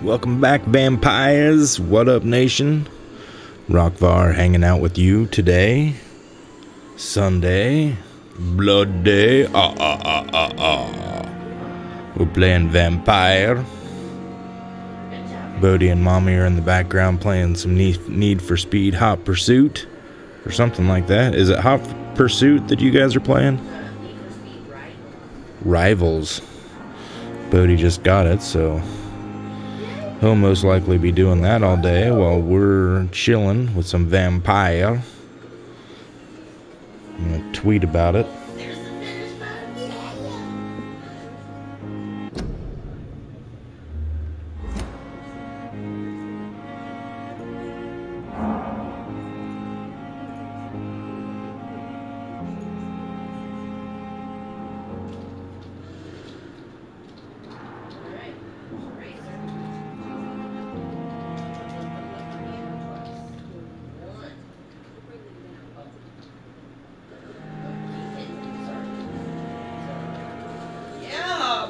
Welcome back, vampires. What up, nation? Rockvar hanging out with you today. Sunday. Blood Day. We're playing Vampyr. Bodhi and Mommy are in the background playing some Need for Speed Hot Pursuit. Or something like that. Is it Hot Pursuit that you guys are playing? Rivals. Bodhi just got it, so he'll most likely be doing that all day while we're chilling with some Vampyr. I'm gonna tweet about it.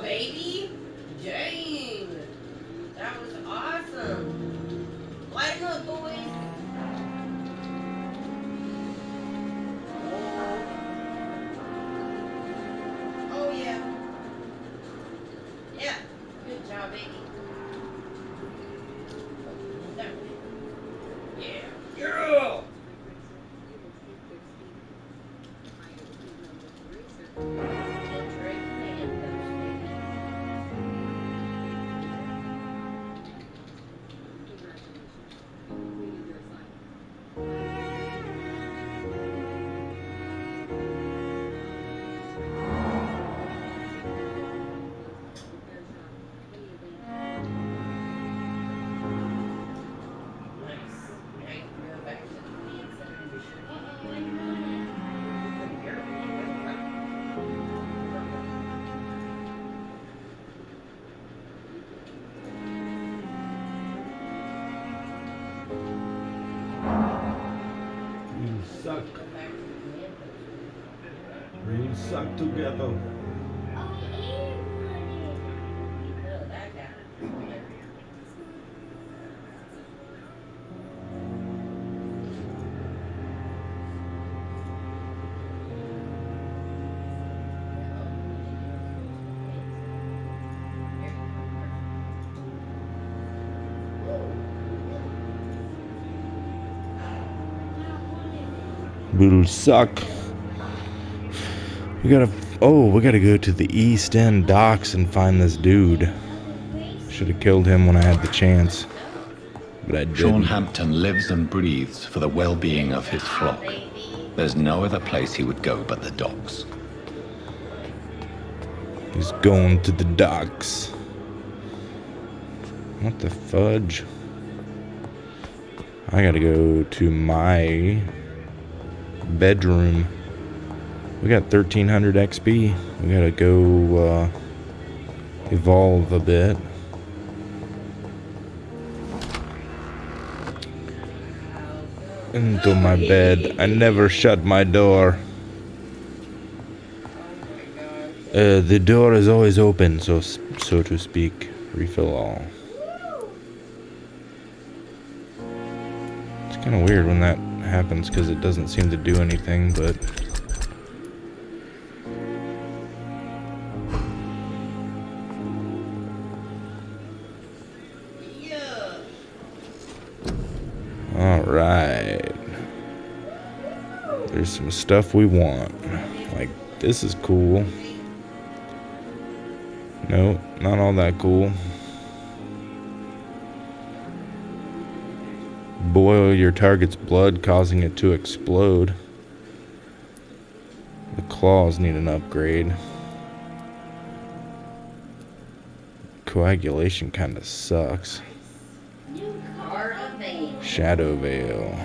Baby, dang, that was awesome. Lighten up, boys. Oh yeah, yeah, good job, baby. Yeah, girl. We suck together. Will suck. We gotta go to the East End docks and find this dude. Should have killed him when I had the chance, but I didn't. Sean Hampton lives and breathes for the well-being of his flock. There's no other place he would go but the docks. He's going to the docks. What the fudge? I gotta go to my bedroom. We got 1300 XP. We gotta go evolve a bit. Into my bed. I never shut my door. The door is always open, so to speak. Refill all. It's kind of weird when that happens because it doesn't seem to do anything, but alright. There's some stuff we want. Like, this is cool. Nope, not all that cool. Boil your target's blood, causing it to explode. The claws need an upgrade. Coagulation kind of sucks. Shadow Veil.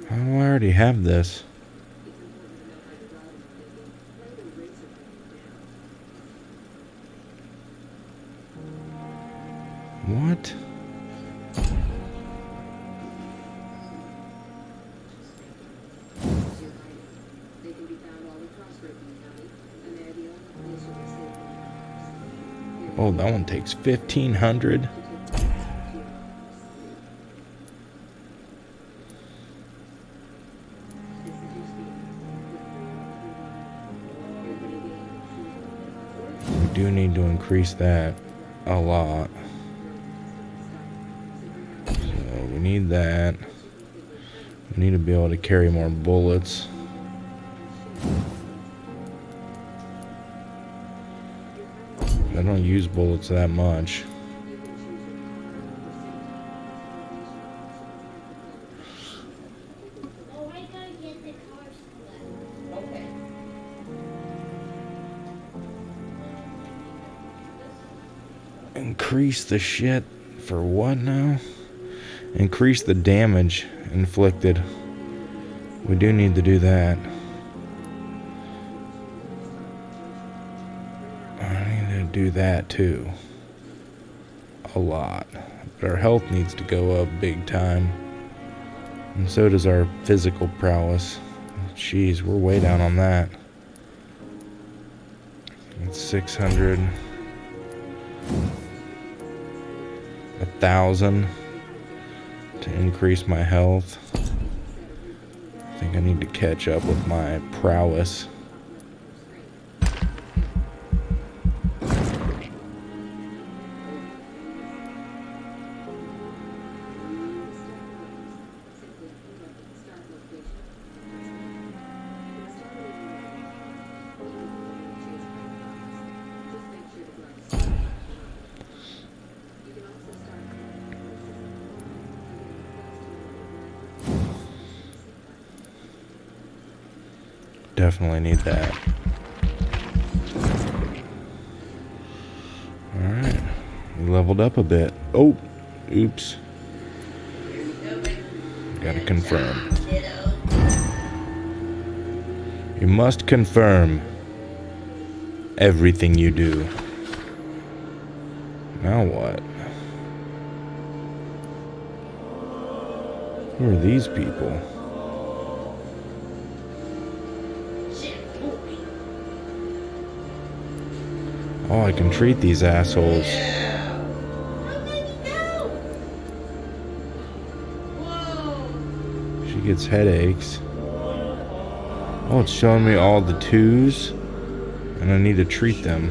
How do I already have this? Oh, that one takes 1,500. We do need to increase that a lot. So we need that. We need to be able to carry more bullets. I don't use bullets that much. Oh, I gotta get the car split. Okay. Increase the shit for what now? Increase the damage inflicted. We do need to do that. I need to do that too. A lot. But our health needs to go up big time. And so does our physical prowess. Jeez, we're way down on that. It's 600. 1,000 to increase my health. I think I need to catch up with my prowess. Definitely need that. Alright. We leveled up a bit. Oh, oops. Gotta confirm. You must confirm everything you do. Now what? Who are these people? Oh, I can treat these assholes. She gets headaches. Oh, it's showing me all the twos, and I need to treat them.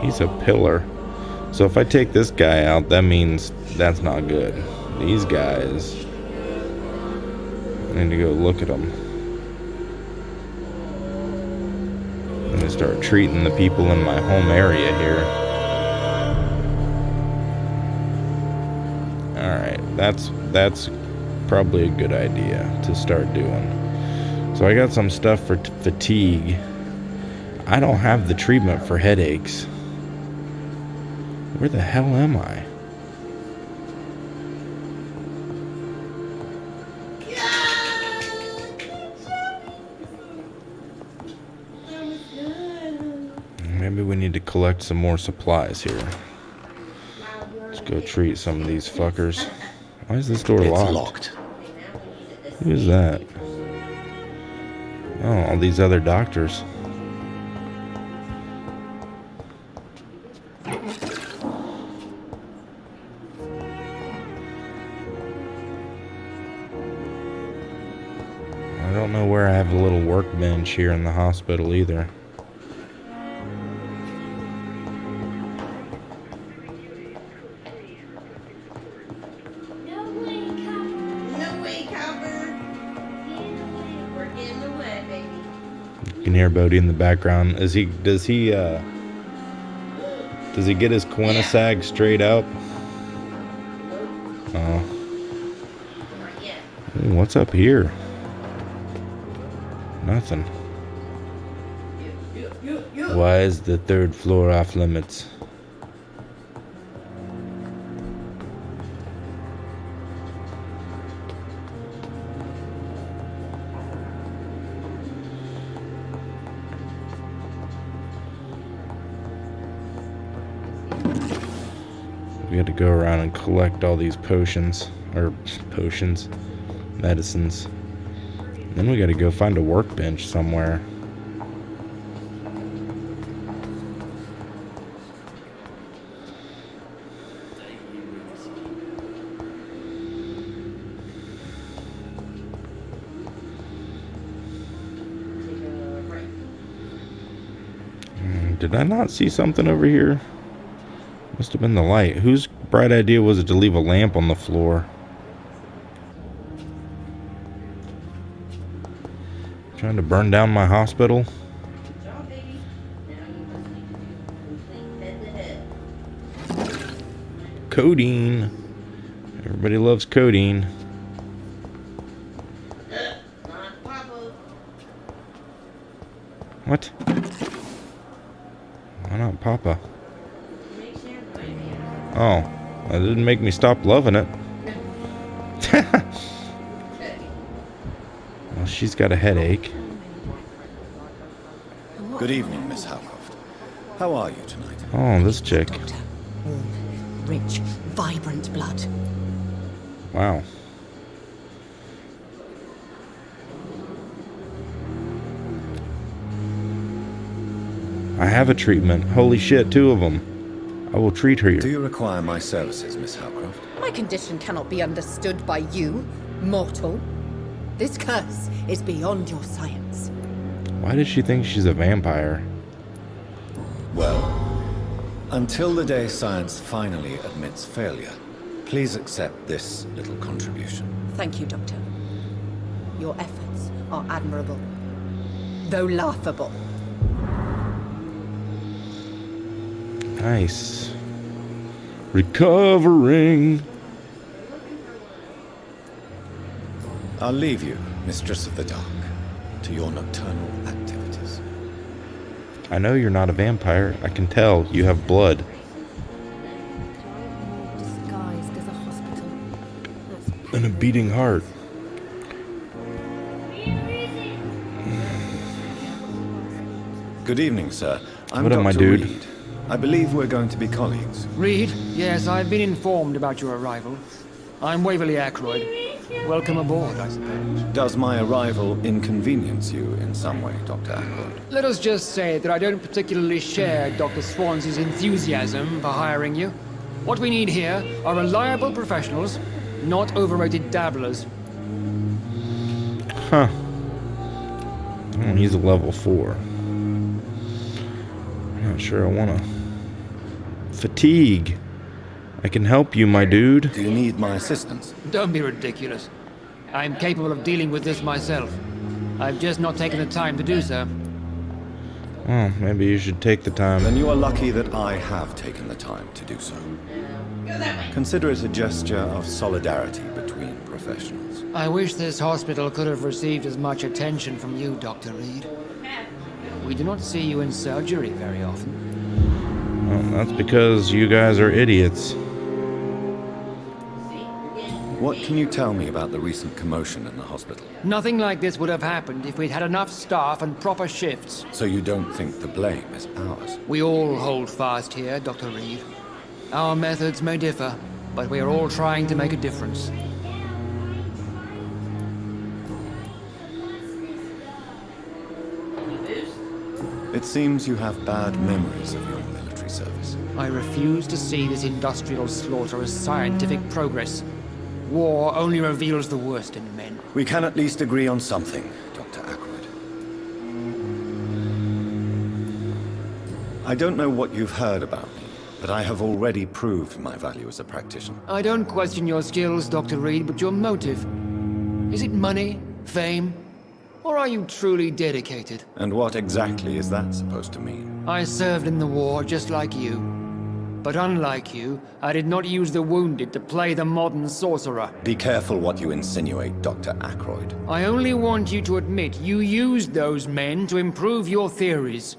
He's a pillar. So if I take this guy out, that means that's not good. These guys, I need to go look at them. I'm gonna start treating the people in my home area here. Alright, that's probably a good idea to start doing. So I got some stuff for fatigue. I don't have the treatment for headaches. Where the hell am I? Maybe we need to collect some more supplies here. Let's go treat some of these fuckers. Why is this door locked? Who is that? Oh, all these other doctors. I don't know where I have a little workbench here in the hospital either. You can hear Bodie in the background. Does he get his Quinnesag straight up? Oh. Ooh, what's up here? Nothing. Why is the third floor off limits? We got to go around and collect all these medicines. Then we got to go find a workbench somewhere. did I not see something over here? Must have been the light. Whose bright idea was it to leave a lamp on the floor? Trying to burn down my hospital? Good job, baby. Now you just need to complete head to head. Codeine. Everybody loves codeine. Not Papa. What? Why not Papa? Make sure right. Oh, that didn't make me stop loving it. Well, she's got a headache. Good evening, Miss Howcroft. How are you tonight? Oh, this chick. Doctor. Warm, rich, vibrant blood. Wow. I have a treatment. Holy shit, 2 of them. I will treat her. Do you require my services, Miss Howcroft? My condition cannot be understood by you, mortal. This curse is beyond your science. Why does she think she's a vampire? Well, until the day science finally admits failure, please accept this little contribution. Thank you, Doctor. Your efforts are admirable, though laughable. Nice. Recovering. I'll leave you, Mistress of the Dark, to your nocturnal activities. I know you're not a vampire. I can tell you have blood. Disguised as a hospital. And a beating heart. Good evening, sir. I'm What up, my Dr. dude? Reed. I believe we're going to be colleagues. Reed, yes, I've been informed about your arrival. I'm Waverly Ackroyd. Welcome aboard, I suppose. Does my arrival inconvenience you in some way, Dr. Ackroyd? Let us just say that I don't particularly share Dr. Swans's enthusiasm for hiring you. What we need here are reliable professionals, not overrated dabblers. Huh. Oh, he's a level 4. Not sure I want to. Fatigue. I can help you, my dude. Do you need my assistance? Don't be ridiculous. I'm capable of dealing with this myself. I've just not taken the time to do so. Well, maybe you should take the time. Then you are lucky that I have taken the time to do so. Consider it a gesture of solidarity between professionals. I wish this hospital could have received as much attention from you, Dr. Reed. We do not see you in surgery very often. Well, that's because you guys are idiots. What can you tell me about the recent commotion in the hospital? Nothing like this would have happened if we'd had enough staff and proper shifts. So you don't think the blame is ours? We all hold fast here, Dr. Reed. Our methods may differ, but we are all trying to make a difference. It seems you have bad memories of your military service. I refuse to see this industrial slaughter as scientific progress. War only reveals the worst in men. We can at least agree on something, Dr. Ackroyd. I don't know what you've heard about me, but I have already proved my value as a practitioner. I don't question your skills, Dr. Reed, but your motive. Is it money, fame, or are you truly dedicated? And what exactly is that supposed to mean? I served in the war just like you. But unlike you, I did not use the wounded to play the modern sorcerer. Be careful what you insinuate, Dr. Ackroyd. I only want you to admit you used those men to improve your theories.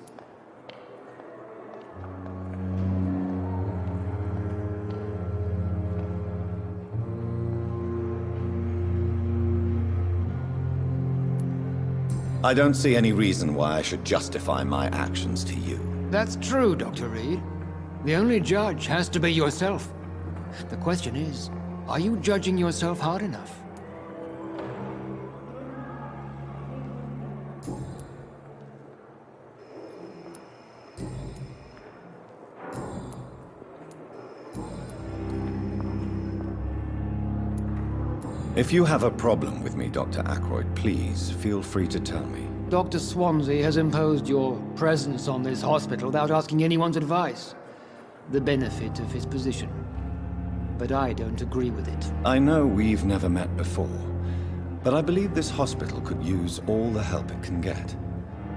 I don't see any reason why I should justify my actions to you. That's true, Dr. Reed. The only judge has to be yourself. The question is, are you judging yourself hard enough? If you have a problem with me, Dr. Ackroyd, please feel free to tell me. Dr. Swansea has imposed your presence on this hospital without asking anyone's advice. The benefit of his position. But I don't agree with it. I know we've never met before, but I believe this hospital could use all the help it can get.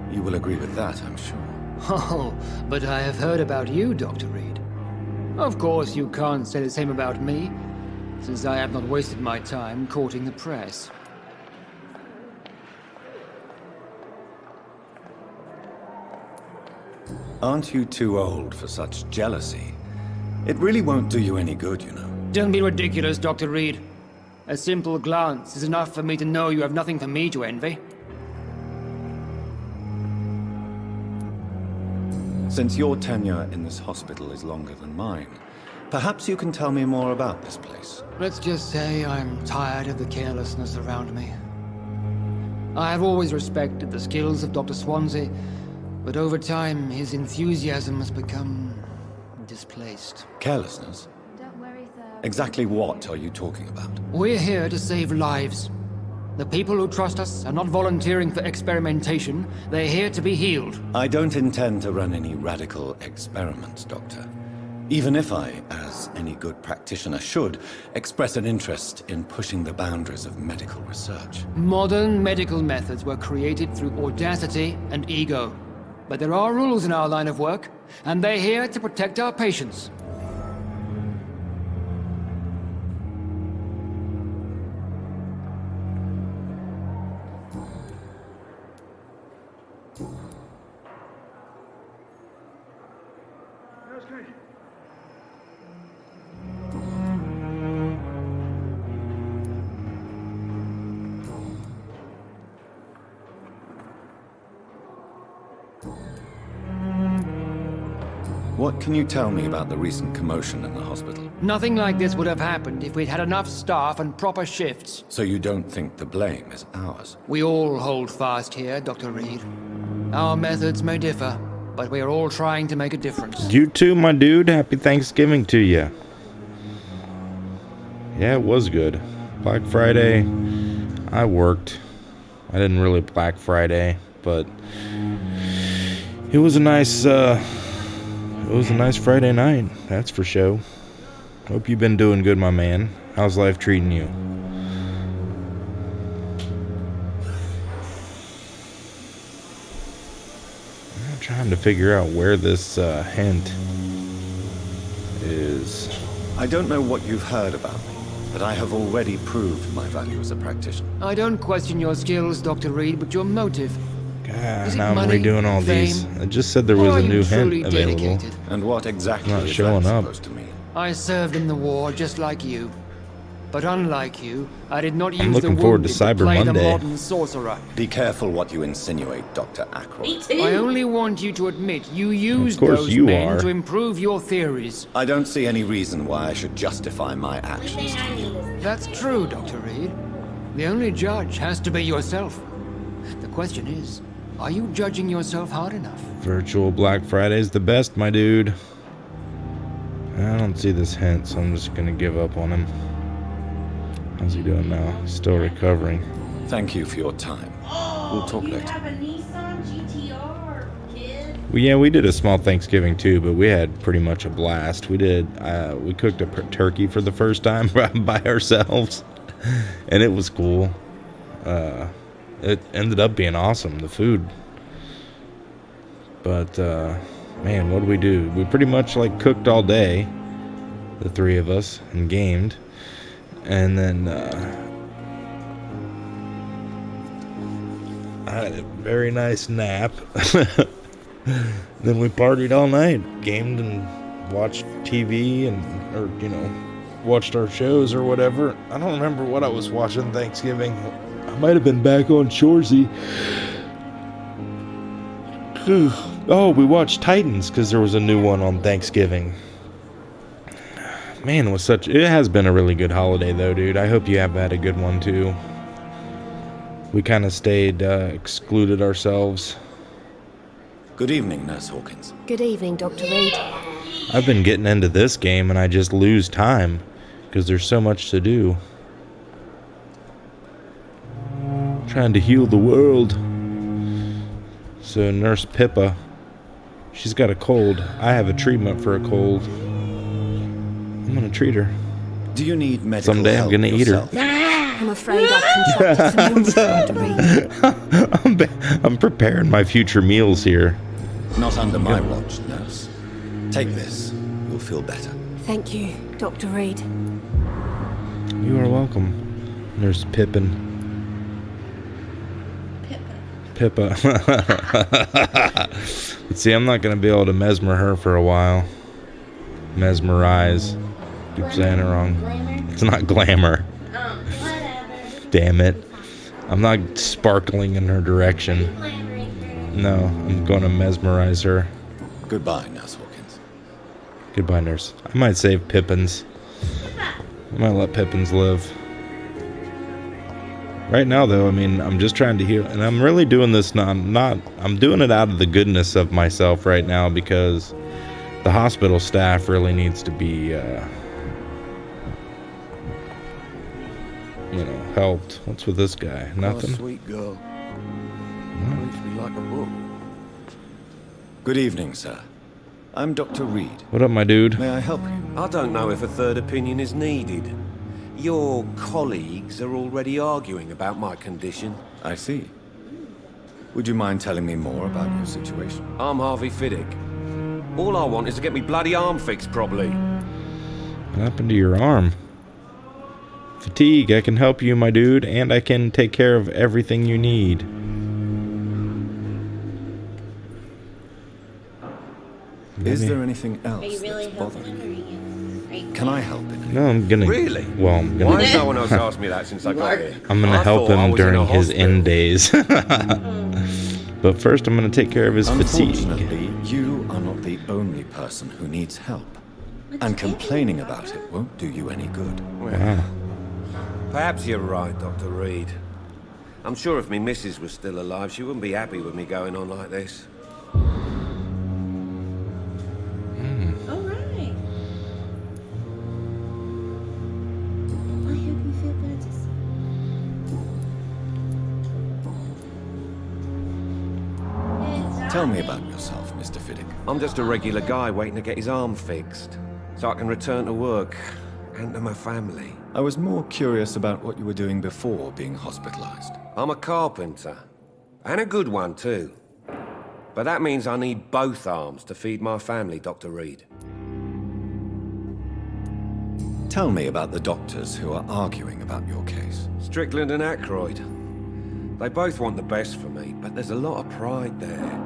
You will agree with that, I'm sure. Oh, but I have heard about you, Dr. Reed. Of course, you can't say the same about me, since I have not wasted my time courting the press. Aren't you too old for such jealousy? It really won't do you any good, you know. Don't be ridiculous, Dr. Reed. A simple glance is enough for me to know you have nothing for me to envy. Since your tenure in this hospital is longer than mine, perhaps you can tell me more about this place. Let's just say I'm tired of the carelessness around me. I have always respected the skills of Dr. Swansea, but over time his enthusiasm has become displaced. Carelessness? Don't worry, sir. Exactly what are you talking about? We're here to save lives. The people who trust us are not volunteering for experimentation. They're here to be healed. I don't intend to run any radical experiments, Doctor. Even if I, as any good practitioner should, express an interest in pushing the boundaries of medical research. Modern medical methods were created through audacity and ego. But there are rules in our line of work, and they're here to protect our patients. What can you tell me about the recent commotion in the hospital? Nothing like this would have happened if we'd had enough staff and proper shifts. So you don't think the blame is ours? We all hold fast here, Dr. Reed. Our methods may differ, but we're all trying to make a difference. You too, my dude. Happy Thanksgiving to you. Yeah, it was good. Black Friday, I worked. I didn't really Black Friday, but it was a nice Friday night, that's for sure. Hope you've been doing good, my man. How's life treating you? I'm trying to figure out where this hint is. I don't know what you've heard about me, but I have already proved my value as a practitioner. I don't question your skills, Dr. Reed, but your motive. God, Is it now I'm money, redoing all these. fame, I just said there Or was are a you new truly hint available. dedicated? And what exactly Not is showing that up. supposed to mean? I served in the war just like you. But unlike you, I did not use looking the forward to wounded Cyber play the Monday. modern sorcerer. Be careful what you insinuate, Dr. Ackroyd. Me too. I only want you to admit you used course those you men are. to improve your theories. I don't see any reason why I should justify my Only actions. thing I need is That's true, Dr. Reed. The only judge has to be yourself. The question is, are you judging yourself hard enough? Virtual Black Friday's the best, my dude. I don't see this hint, so I'm just gonna give up on him. How's he doing now? He's still recovering. Thank you for your time. We'll talk you later. have a Nissan GTR, kid. We did a small Thanksgiving too, but we had pretty much a blast. We cooked a turkey for the first time by ourselves, and it was cool. It ended up being awesome, the food. But man, what did we do? We pretty much like cooked all day, the three of us, and gamed, and then I had a very nice nap. Then we partied all night, gamed and watched TV or watched our shows or whatever. I don't remember what I was watching Thanksgiving. I might have been back on Shoresy. Oh, we watched Titans because there was a new one on Thanksgiving. Man, it has been a really good holiday though, dude. I hope you have had a good one too. We kind of stayed excluded ourselves. Good evening, Nurse Hawkins. Good evening, Dr. Reed. I've been getting into this game and I just lose time because there's so much to do. Trying to heal the world. So Nurse Pippa, she's got a cold. I have a treatment for a cold. I'm gonna treat her. Do you need medical Someday I'm help gonna eat her. yourself? I'm afraid I've contracted some illness, Dr. Reed. I'm preparing my future meals here. Not under my watch, nurse. Take this. You'll feel better. Thank you, Dr. Reed. You are welcome, Nurse Pippin. Pippa. But see, I'm not gonna be able to mesmer her for a while. Mesmerize. Keep saying it wrong. Glamour? It's not glamour. Whatever. Damn it. I'm not sparkling in her direction. Glamoring her. No, I'm gonna mesmerize her. Goodbye, Nurse Hawkins. Goodbye, nurse. I might save Pippins. I might let Pippins live. Right now, though, I mean, I'm just trying to heal, and I'm really doing this. I'm doing it out of the goodness of myself right now because the hospital staff really needs to be, helped. What's with this guy? Nothing. Oh, sweet girl. Reads me like a book. Good evening, sir. I'm Dr. Reed. What up, my dude? May I help you? I don't know if a third opinion is needed. Your colleagues are already arguing about my condition. I see. Would you mind telling me more about your situation? I'm Harvey Fiddick. All I want is to get me bloody arm fixed properly. What happened to your arm? Fatigue, I can help you, my dude, and I can take care of everything you need. Is there anything else Are you really that's bothering helping you? or are you Can I help in any No, I'm gonna. Really? Well, I'm Why gonna. has no one else asked me that since I got here? I'm gonna I help thought I him was in a during his hospital. end days. But first, I'm gonna take care of his fatigue. Unfortunately, you are not the only person who needs help. And complaining about it won't do you any good. Wow. Perhaps you're right, Dr. Reed. I'm sure if me missus was still alive, she wouldn't be happy with me going on like this. All right. I hope you feel better. Tell me about yourself, Mr. Fiddick. I'm just a regular guy waiting to get his arm fixed, so I can return to work and to my family. I was more curious about what you were doing before being hospitalized. I'm a carpenter, and a good one too. But that means I need both arms to feed my family, Dr. Reed. Tell me about the doctors who are arguing about your case. Strickland and Aykroyd. They both want the best for me, but there's a lot of pride there.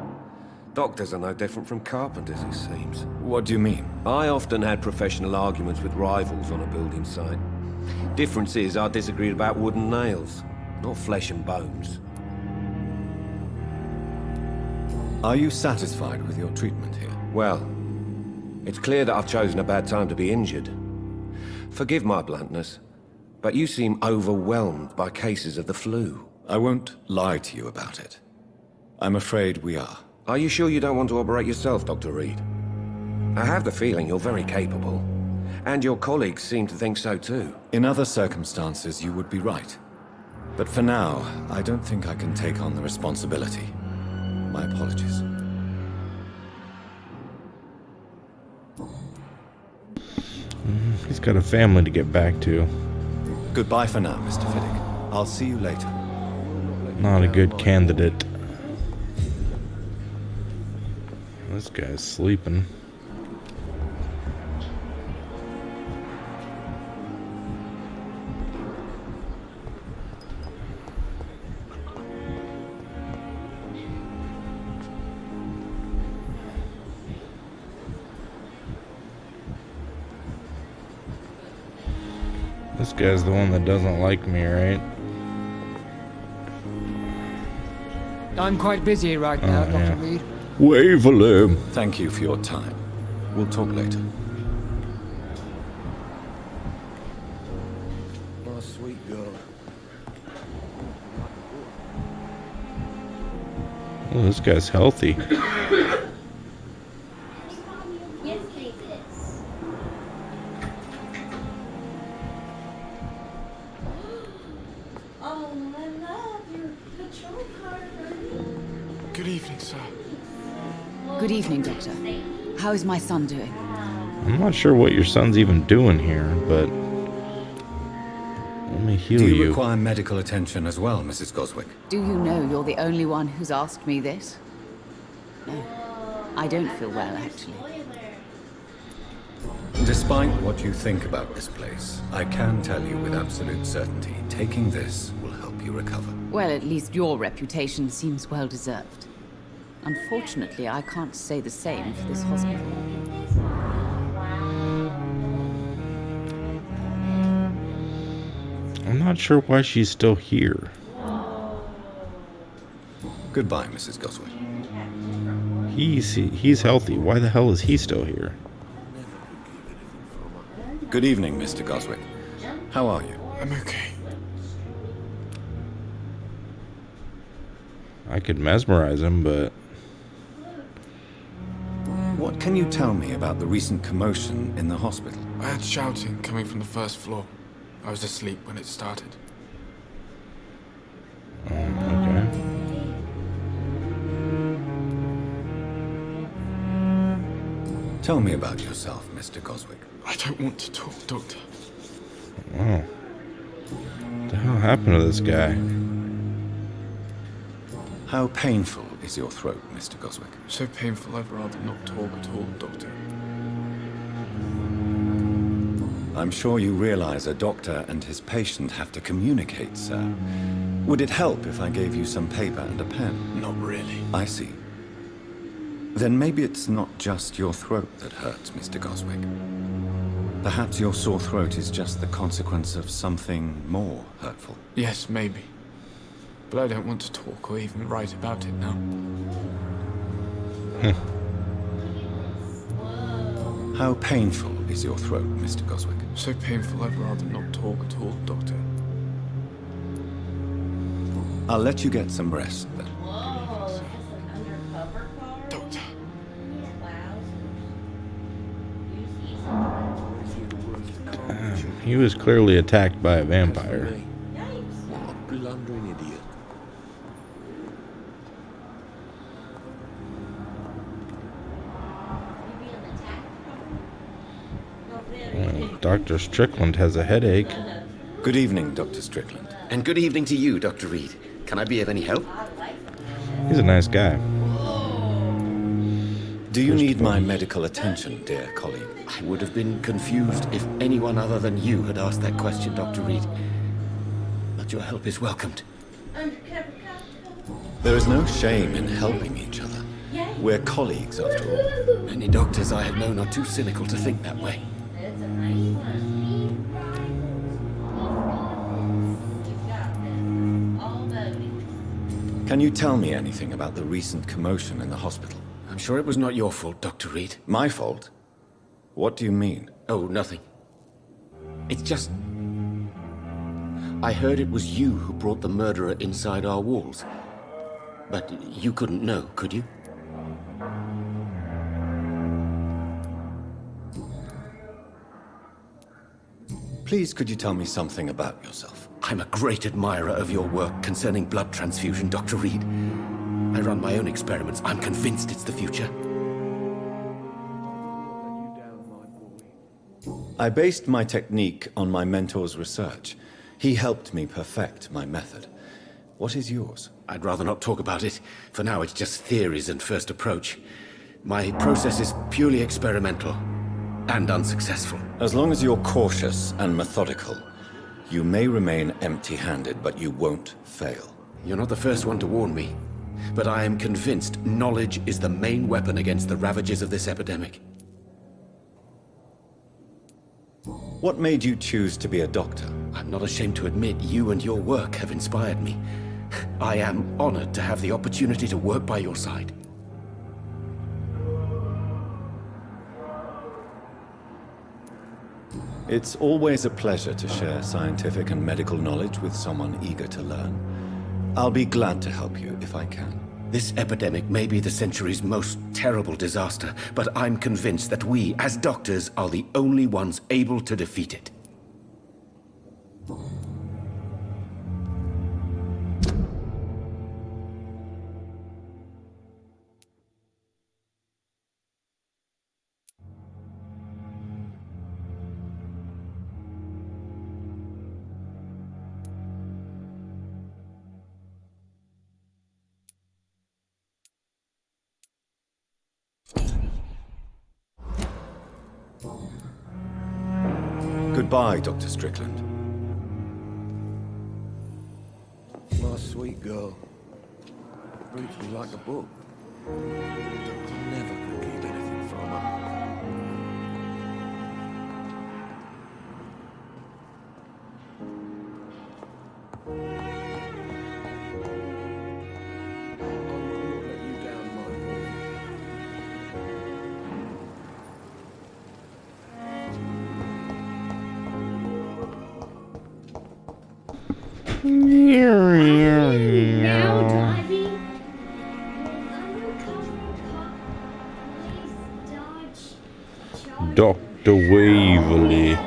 Doctors are no different from carpenters, it seems. What do you mean? I often had professional arguments with rivals on a building site. Difference is I disagreed about wooden nails, not flesh and bones. Are you satisfied with your treatment here? Well, it's clear that I've chosen a bad time to be injured. Forgive my bluntness, but you seem overwhelmed by cases of the flu. I won't lie to you about it. I'm afraid we are. Are you sure you don't want to operate yourself, Dr. Reed? I have the feeling you're very capable. And your colleagues seem to think so too. In other circumstances, you would be right. But for now, I don't think I can take on the responsibility. My apologies. He's got a family to get back to. Goodbye for now, Mr. Fiddick. I'll see you later. Not a good candidate. This guy's sleeping. This guy's the one that doesn't like me, right? I'm quite busy right now, Oh, Dr. yeah. Reed. Waverly. Thank you for your time. We'll talk later. My sweet girl. Oh, this guy's healthy. Yes, take this. Oh, I love your patrol car, honey. Good evening, sir. Good evening, Doctor. How is my son doing? I'm not sure what your son's even doing here, but let me heal Do you you. require medical attention as well, Mrs. Goswick? Do you know you're the only one who's asked me this? No, I don't feel well, actually. Despite what you think about this place, I can tell you with absolute certainty, taking this will help you recover. Well, at least your reputation seems well deserved. Unfortunately, I can't say the same for this hospital. I'm not sure why she's still here. Goodbye, Mrs. Goswick. He's healthy. Why the hell is he still here? Good evening, Mr. Goswick. How are you? I'm okay. I could mesmerize him, but What can you tell me about the recent commotion in the hospital? I had shouting coming from the first floor. I was asleep when it started. okay. Tell me about yourself, Mr. Goswick. I don't want to talk, Doctor. Wow. What the hell happened to this guy? How painful is your throat, Mr. Goswick? So painful I'd rather not talk at all, Doctor. I'm sure you realize a doctor and his patient have to communicate, sir. Would it help if I gave you some paper and a pen? Not really. I see. Then maybe it's not just your throat that hurts, Mr. Goswick. Perhaps your sore throat is just the consequence of something more hurtful. Yes, maybe. But I don't want to talk or even write about it now. How painful is your throat, Mr. Goswick? So painful I'd rather not talk at all, Doctor. I'll let you get some rest then. Whoa, is this an undercover car? Doctor. He was clearly attacked by a vampire. What a blundering idiot. Dr. Strickland has a headache. Good evening, Dr. Strickland. And good evening to you, Dr. Reed. Can I be of any help? He's a nice guy. Do you need my medical attention, dear colleague? I would have been confused if anyone other than you had asked that question, Dr. Reed. But your help is welcomed. Undercover cop. There is no shame in helping each other. We're colleagues, after all. Many doctors I have known are too cynical to think that way. That's a nice one. You've got this. All voting. Can you tell me anything about the recent commotion in the hospital? I'm sure it was not your fault, Dr. Reed. My fault? What do you mean? Oh, nothing. It's just... I heard it was you who brought the murderer inside our walls. But you couldn't know, could you? Please, could you tell me something about yourself? I'm a great admirer of your work concerning blood transfusion, Dr. Reed. I run my own experiments. I'm convinced it's the future. I based my technique on my mentor's research. He helped me perfect my method. What is yours? I'd rather not talk about it. For now, it's just theories and first approach. My process is purely experimental and unsuccessful. As long as you're cautious and methodical, you may remain empty-handed, but you won't fail. You're not the first one to warn me, but I am convinced knowledge is the main weapon against the ravages of this epidemic. What made you choose to be a doctor? I'm not ashamed to admit you and your work have inspired me. I am honored to have the opportunity to work by your side. It's always a pleasure to share scientific and medical knowledge with someone eager to learn. I'll be glad to help you if I can. This epidemic may be the century's most terrible disaster, but I'm convinced that we, as doctors, are the only ones able to defeat it. Goodbye, Dr. Strickland. My sweet girl. Reads me like a book. Never could keep anything from her. Now driving. Dr. Waverly.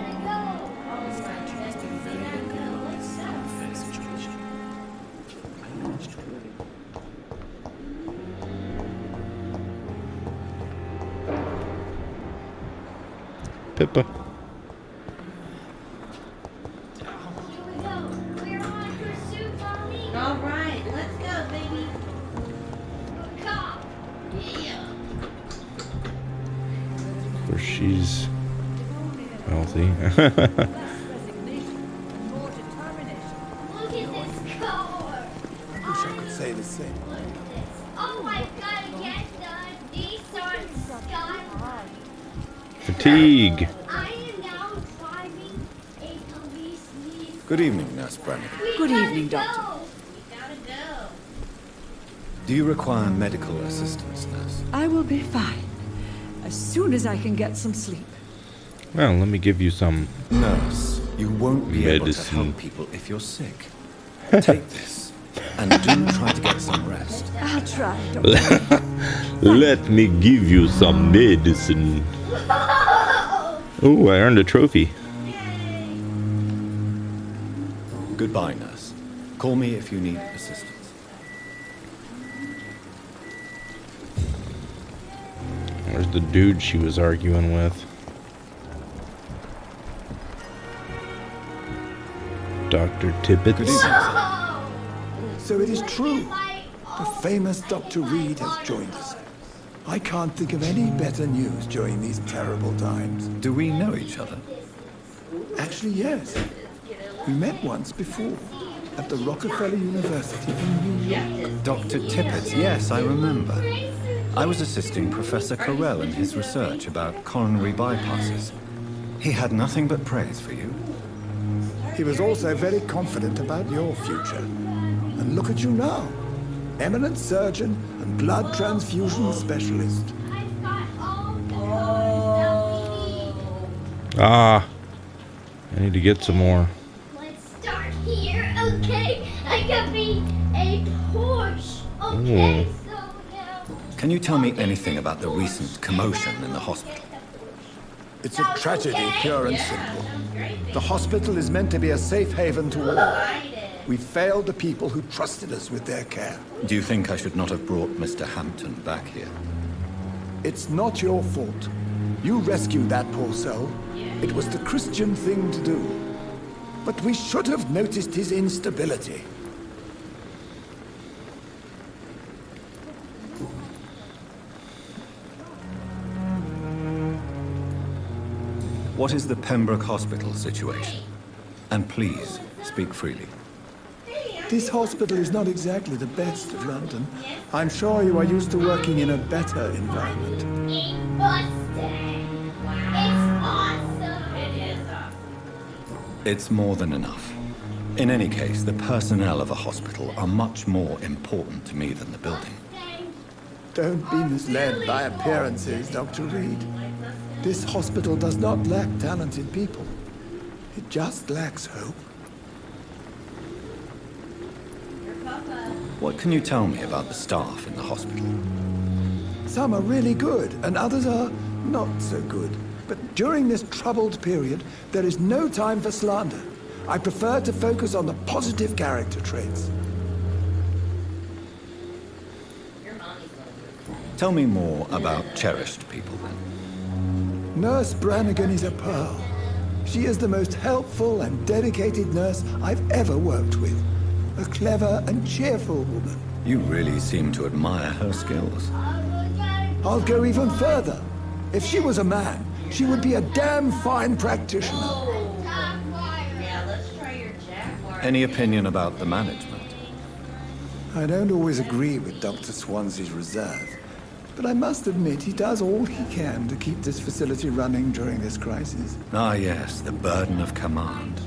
Pippa. All right, let's go, baby. Yeah. Of course, she's healthy. Look at this car. I wish I could say the same. Look at this. Oh, I gotta get the Nissan Skyline. Fatigue. I am now driving a police Nissan. Good evening, Nurse Brannigan. Good evening, Doctor. We gotta go. Do you require medical assistance, Nurse? I will be fine. As soon as I can get some sleep. Well, let me give you some. Nurse, you won't be able to Medicine. help people if you're sick. Take this, and do try to get some rest. I'll try, Doctor. Let me give you some medicine. Oh, I earned a trophy. Goodbye, Nurse. Call me if you need assistance. Where's the dude she was arguing with? Dr. Tippett. Good evening, sir. So it is true. The famous Dr. Reed has joined us. I can't think of any better news during these terrible times. Do we know each other? Actually, yes. We met once before at the Rockefeller University in New York. Dr. Tippett, yes, I remember. I was assisting Professor Carell in his research about coronary bypasses. He had nothing but praise for you. He was also very confident about your future. And look at you now. Eminent surgeon and blood transfusion specialist. I've got all the stuff we need. Ah, I need to get some more. Let's start here, okay? I got me a Porsche, okay? Ooh. So now... Can you tell me anything about the recent commotion in the hospital? It's a tragedy, pure and simple. The hospital is meant to be a safe haven to all. We failed the people who trusted us with their care. Do you think I should not have brought Mr. Hampton back here? It's not your fault. You rescued that poor soul. It was the Christian thing to do. But we should have noticed his instability. What is the Pembroke Hospital situation? And please, speak freely. This hospital is not exactly the best of London. I'm sure you are used to working in a better environment. It's busted. It's awesome. It is awesome. It's more than enough. In any case, the personnel of a hospital are much more important to me than the building. Don't be misled by appearances, Dr. Reed. This hospital does not lack talented people. It just lacks hope. What can you tell me about the staff in the hospital? Some are really good, and others are not so good. But during this troubled period, there is no time for slander. I prefer to focus on the positive character traits. Tell me more about cherished people, then. Nurse Brannigan is a pearl. She is the most helpful and dedicated nurse I've ever worked with. A clever and cheerful woman. You really seem to admire her skills. I'll go even further. If she was a man, she would be a damn fine practitioner. Any opinion about the management? I don't always agree with Dr. Swansea's reserve, but I must admit he does all he can to keep this facility running during this crisis. Ah, yes, the burden of command.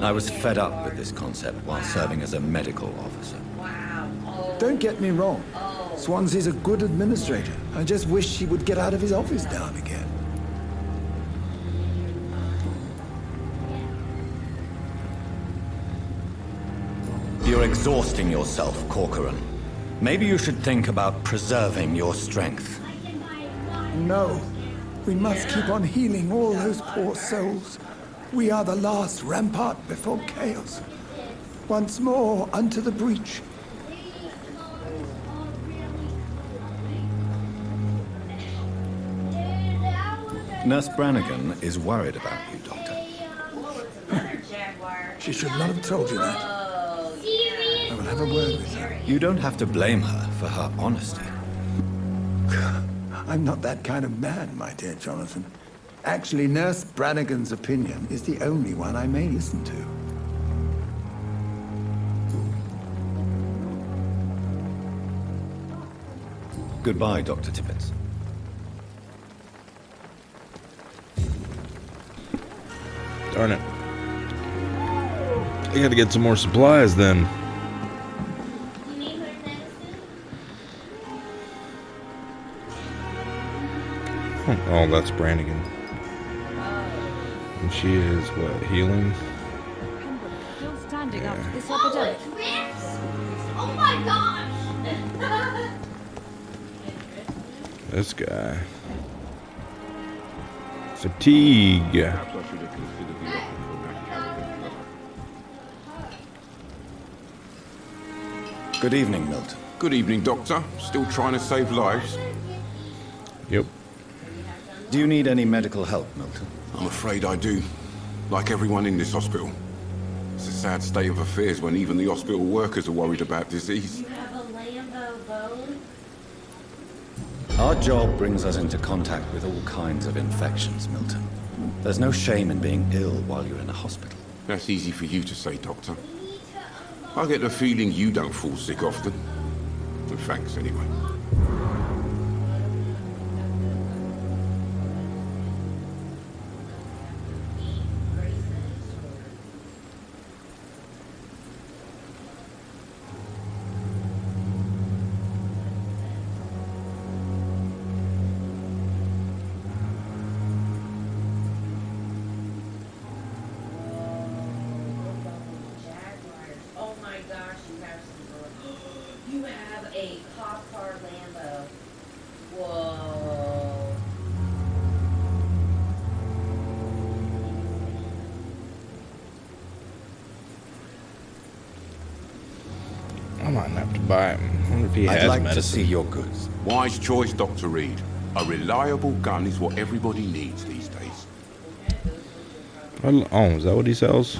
I was fed up with this concept while serving as a medical officer. Don't get me wrong. Swansea's a good administrator. I just wish he would get out of his office now and again. You're exhausting yourself, Corcoran. Maybe you should think about preserving your strength. No. We must keep on healing all those poor souls. We are the last rampart before chaos. Once more, unto the breach. Nurse Brannigan is worried about you, Doctor. She should not have told you that. I will have a word with her. You don't have to blame her for her honesty. I'm not that kind of man, my dear Jonathan. Actually, Nurse Brannigan's opinion is the only one I may listen to. Goodbye, Dr. Tippett. Darn it. I gotta get some more supplies then. Oh, that's Brannigan. And she is, what, healing? Still standing up to this Oh, epidemic. it rips! Oh my gosh! This guy. Fatigue. Good evening, Milton. Good evening, Doctor. Still trying to save lives? Yep. Do you need any medical help, Milton? I'm afraid I do. Like everyone in this hospital. It's a sad state of affairs when even the hospital workers are worried about disease. You have a Lambo bone? Our job brings us into contact with all kinds of infections, Milton. There's no shame in being ill while you're in a hospital. That's easy for you to say, Doctor. I get the feeling you don't fall sick often. But thanks, anyway. Oh my gosh, you have a cop car Lambo. Whoa. I might have to buy him. I wonder if he I'd has like medicine. to see your goods. Wise choice, Dr. Reed. A reliable gun is what everybody needs these days. Oh, is that what he sells?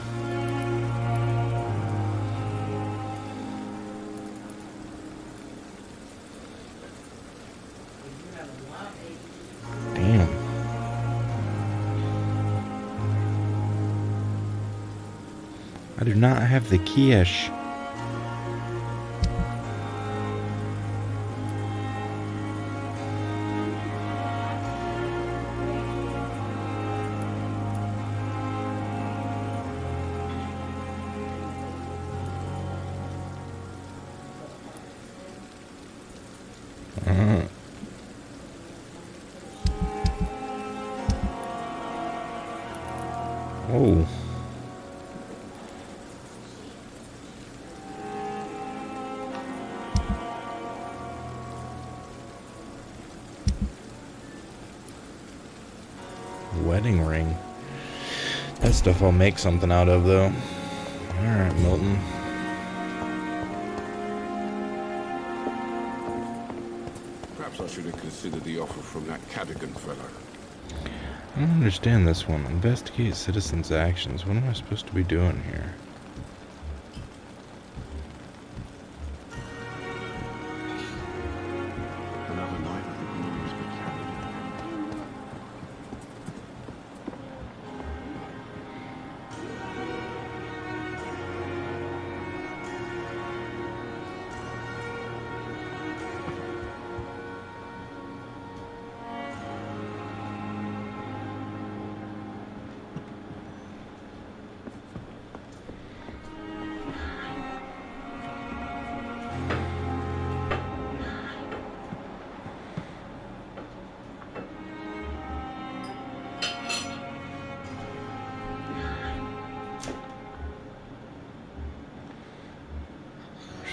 Damn. I do not have the cash. Oh. Wedding ring. That stuff I'll make something out of, though. Alright, Milton. Perhaps I should have considered the offer from that Cadogan fellow. I don't understand this one. Investigate citizens' actions. What am I supposed to be doing here? Another night of the glorious battalion.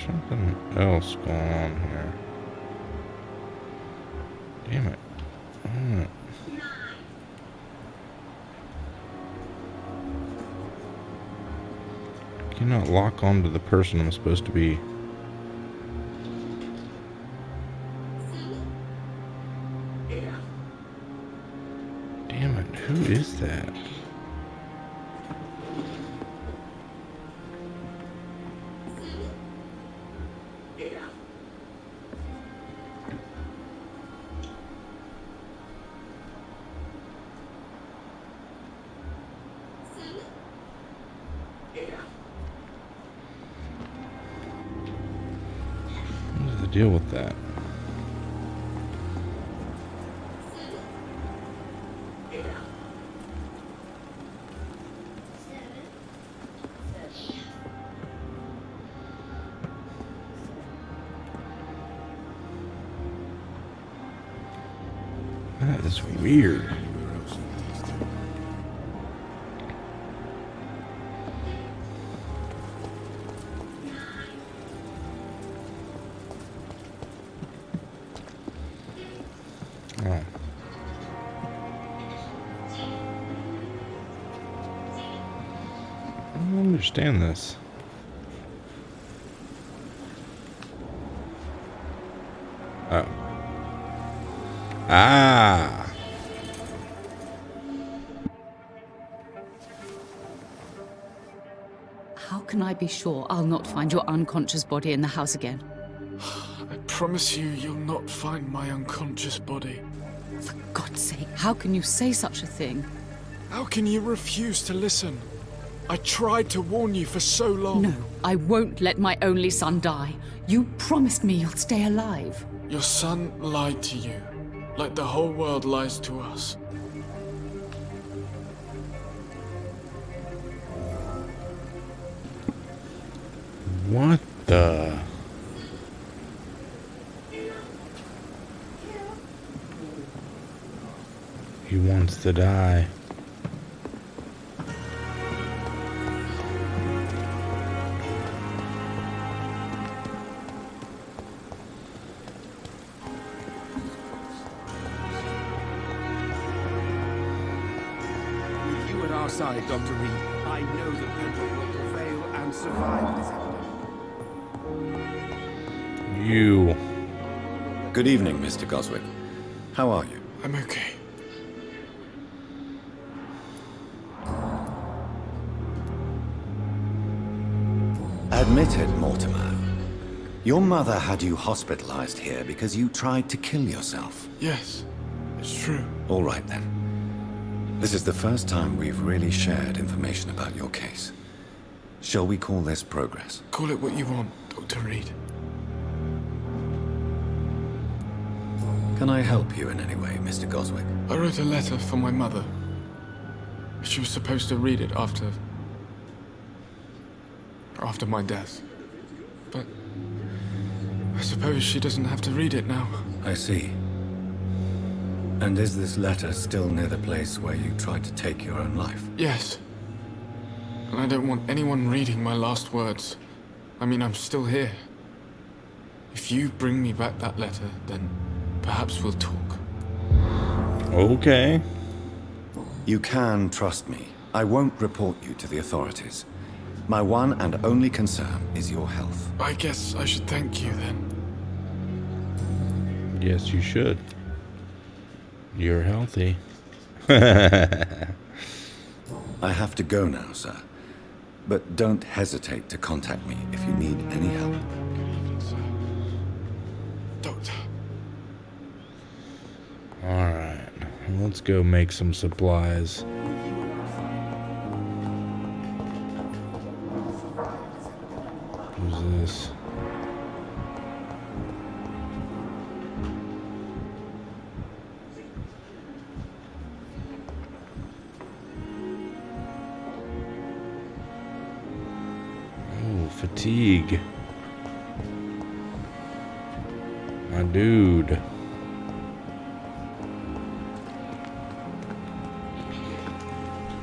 something else going on here. Damn it. I cannot lock onto the person I'm supposed to be. Damn it, who is that? What is the deal with that? That is weird. Oh. I don't understand this. Oh. Ah. How can I be sure I'll not find your unconscious body in the house again? I promise you'll not find my unconscious body. For God's sake, how can you say such a thing? How can you refuse to listen? I tried to warn you for so long. No, I won't let my only son die. You promised me you'll stay alive. Your son lied to you, like the whole world lies to us. What the? He wants to die. With you at our side, Dr. Reed, I know that people will prevail and survive this epidemic. You. Good evening, Mr. Goswick. How are you? I'm okay. Admit it, Mortimer. Your mother had you hospitalized here because you tried to kill yourself. Yes, it's true. All right, then. This is the first time we've really shared information about your case. Shall we call this progress? Call it what you want, Dr. Reed. Can I help you in any way, Mr. Goswick? I wrote a letter for my mother. She was supposed to read it after my death. But I suppose she doesn't have to read it now. I see. And is this letter still near the place where you tried to take your own life? Yes. And I don't want anyone reading my last words. I mean, I'm still here. If you bring me back that letter, then perhaps we'll talk. Okay. You can trust me. I won't report you to the authorities. My one and only concern is your health. I guess I should thank you then. Yes, you should. You're healthy. I have to go now, sir. But don't hesitate to contact me if you need any help. Doctor. Alright. Let's go make some supplies. Who's this? Oh, fatigue. My dude.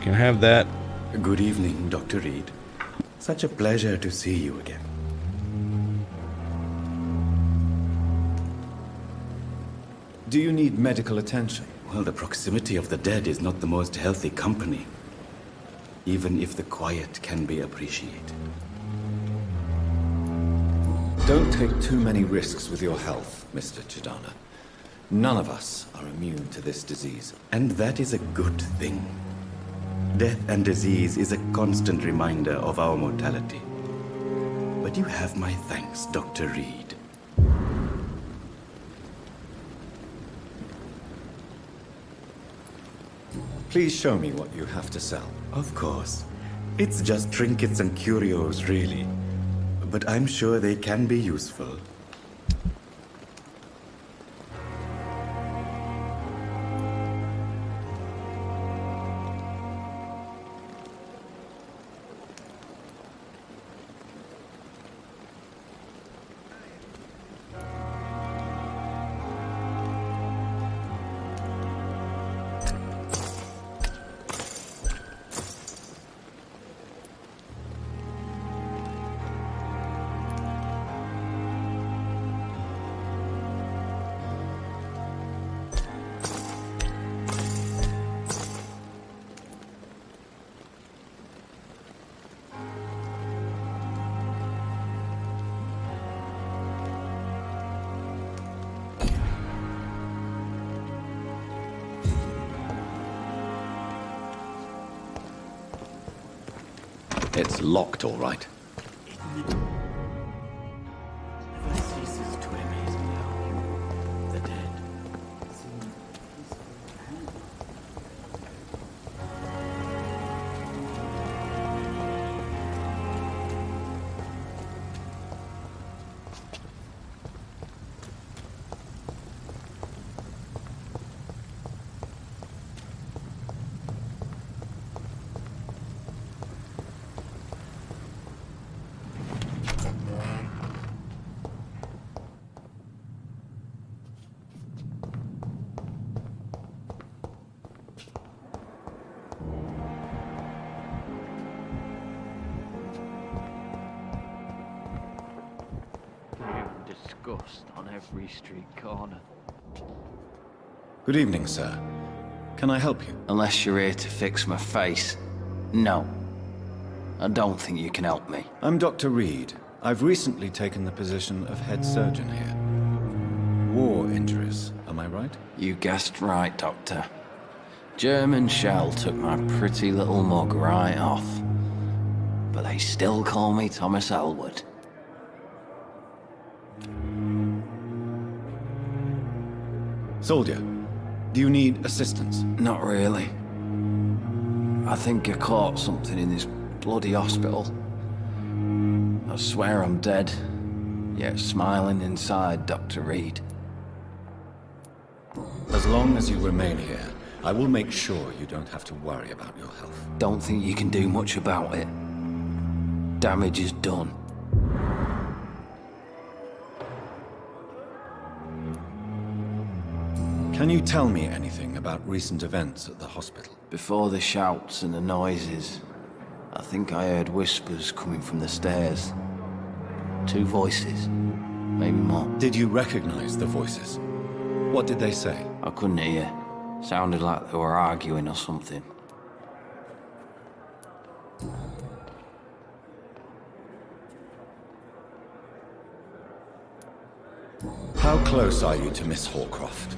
Can I have that? Good evening, Dr. Reed. Such a pleasure to see you again. Do you need medical attention? Well, the proximity of the dead is not the most healthy company, even if the quiet can be appreciated. Don't take too many risks with your health, Mr. Chidana. None of us are immune to this disease. And that is a good thing. Death and disease is a constant reminder of our mortality. But you have my thanks, Dr. Reed. Please show me what you have to sell. Of course. It's just trinkets and curios, really. But I'm sure they can be useful. It's locked, all right. Disgust on every street corner. Good evening, sir. Can I help you? Unless you're here to fix my face. No. I don't think you can help me. I'm Dr. Reed. I've recently taken the position of head surgeon here. War injuries, am I right? You guessed right, Doctor. German shell took my pretty little mug right off. But they still call me Thomas Elwood. Soldier, do you need assistance? Not really. I think I caught something in this bloody hospital. I swear I'm dead, yet smiling inside, Dr. Reed. As long as you remain here, I will make sure you don't have to worry about your health. Don't think you can do much about it. Damage is done. Can you tell me anything about recent events at the hospital? Before the shouts and the noises, I think I heard whispers coming from the stairs. 2 voices, maybe more. Did you recognize the voices? What did they say? I couldn't hear. Sounded like they were arguing or something. How close are you to Miss Horcroft?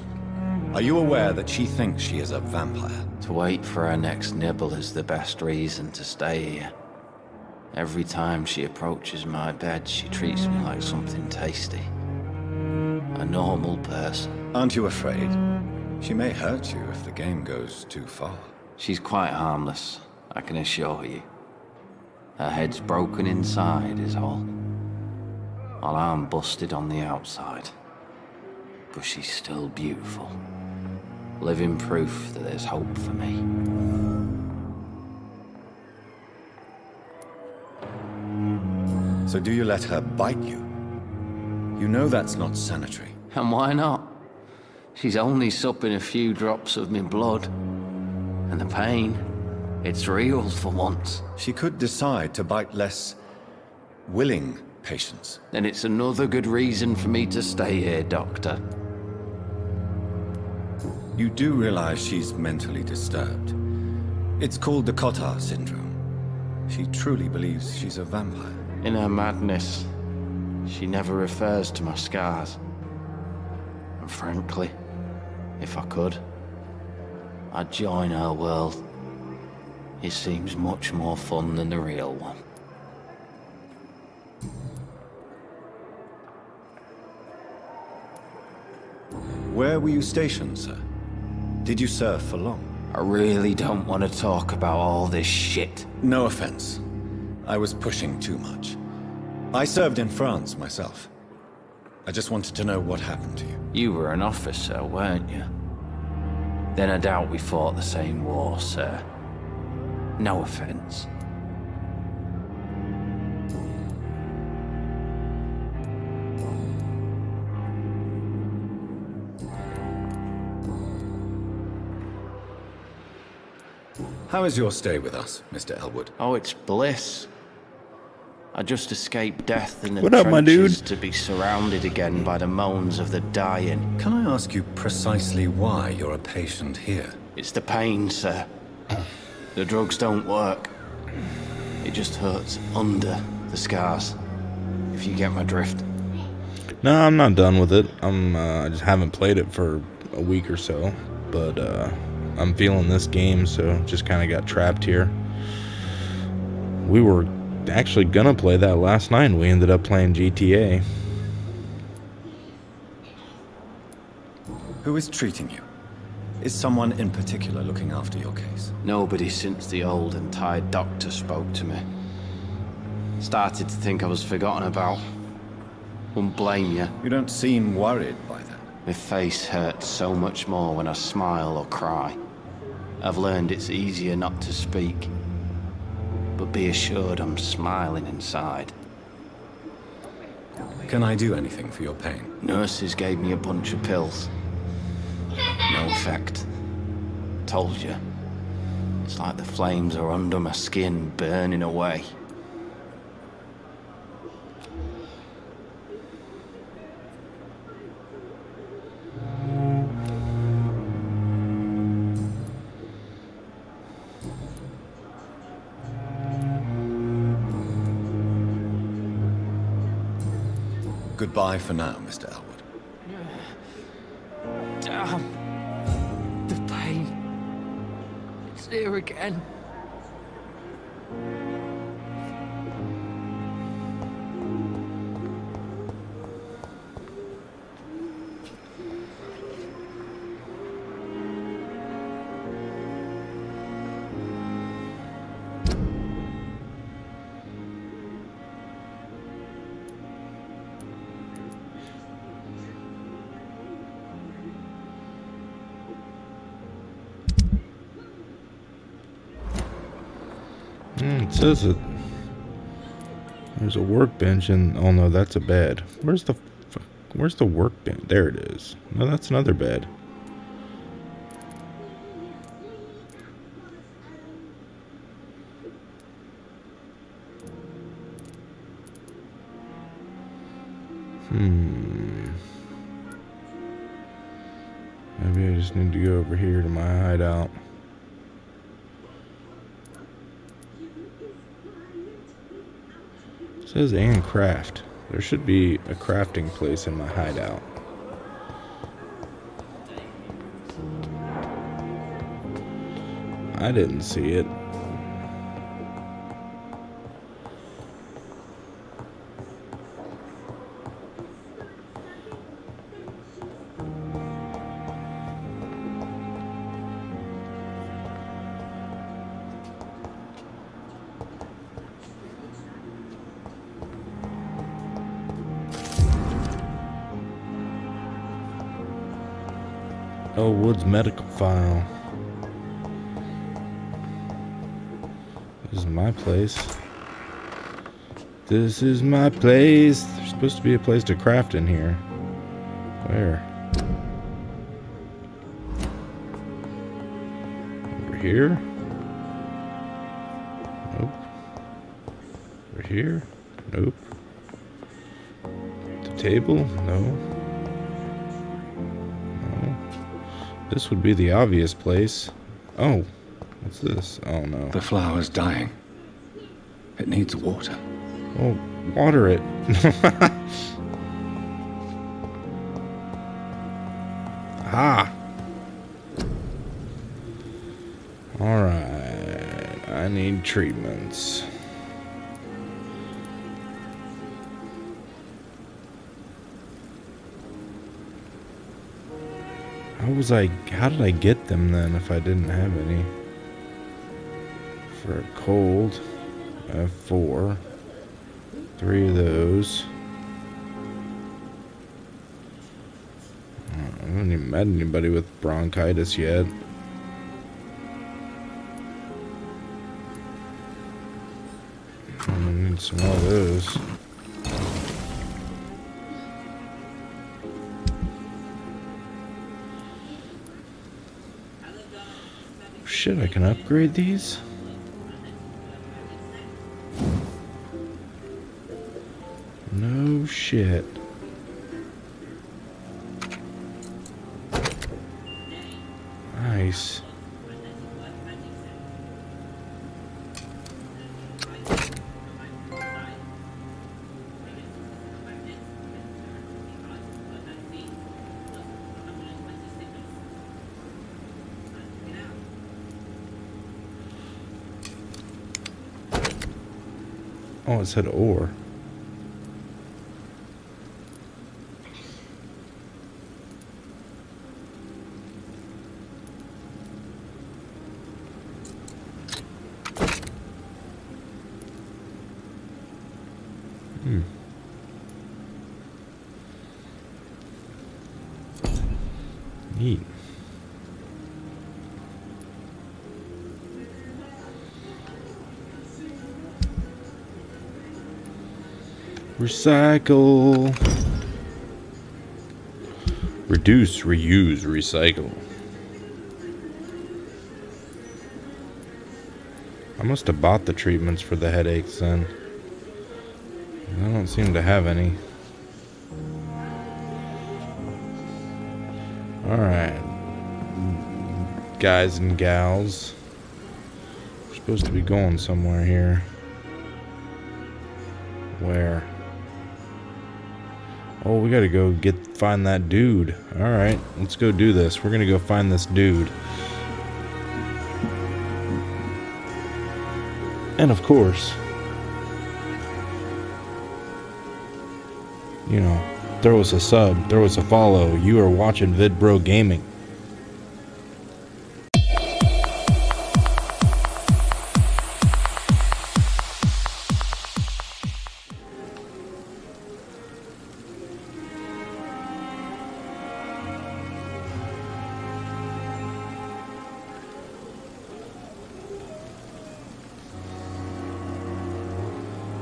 Are you aware that she thinks she is a vampire? To wait for her next nibble is the best reason to stay here. Every time she approaches my bed, she treats me like something tasty. A normal person. Aren't you afraid? She may hurt you if the game goes too far. She's quite harmless, I can assure you. Her head's broken inside is all. While I'm busted on the outside. But she's still beautiful. Living proof that there's hope for me. So do you let her bite you? You know that's not sanitary. And why not? She's only supping a few drops of my blood. And the pain, it's real for once. She could decide to bite less willing patients. Then it's another good reason for me to stay here, Doctor. You do realize she's mentally disturbed. It's called the Cotard syndrome. She truly believes she's a vampire. In her madness, she never refers to my scars. And frankly, if I could, I'd join her world. It seems much more fun than the real one. Where were you stationed, sir? Did you serve for long? I really don't want to talk about all this shit. No offense. I was pushing too much. I served in France myself. I just wanted to know what happened to you. You were an officer, weren't you? Then I doubt we fought the same war, sir. No offense. How is your stay with us, Mr. Elwood? Oh, it's bliss. I just escaped death in the What up, my trenches dude? to be surrounded again by the moans of the dying. Can I ask you precisely why you're a patient here? It's the pain, sir. The drugs don't work. It just hurts under the scars, if you get my drift. No, I'm not done with it. I just haven't played it for a week or so, but I'm feeling this game, so just kind of got trapped here. We were actually gonna play that last night, and we ended up playing GTA. Who is treating you? Is someone in particular looking after your case? Nobody since the old and tired doctor spoke to me. Started to think I was forgotten about. Wouldn't blame you. You don't seem worried by that. My face hurts so much more when I smile or cry. I've learned it's easier not to speak. But be assured I'm smiling inside. Can I do anything for your pain? Nurses gave me a bunch of pills. No effect. Told you. It's like the flames are under my skin, burning away. Goodbye for now, Mr. Elwood. Damn. The pain. It's here again. It says that there's a workbench, and oh no, that's a bed. Where's the workbench? There it is. No, that's another bed. Maybe I just need to go over here to my hideout. It says and craft. There should be a crafting place in my hideout. I didn't see it. Elwood's medical file. This is my place. This is my place. There's supposed to be a place to craft in here. Where? Over here? Nope. Over here? Nope. The table? No. This would be the obvious place. Oh, what's this? Oh no. The flower's dying. It needs water. Oh, water it. Ah. Alright. I need treatments. How did I get them then if I didn't have any? For a cold, I have 4. 3 of those. I haven't even met anybody with bronchitis yet. I need some more of those. Shit, I can upgrade these? No shit. Nice. Oh, it said ore. Neat. Recycle. Reduce, reuse, recycle. I must have bought the treatments for the headaches then. I don't seem to have any. Alright. Guys and gals. We're supposed to be going somewhere here. Where? Oh, we gotta go find that dude. Alright, let's go do this. We're gonna go find this dude. And of course, you know, throw us a sub, throw us a follow. You are watching VidBro Gaming.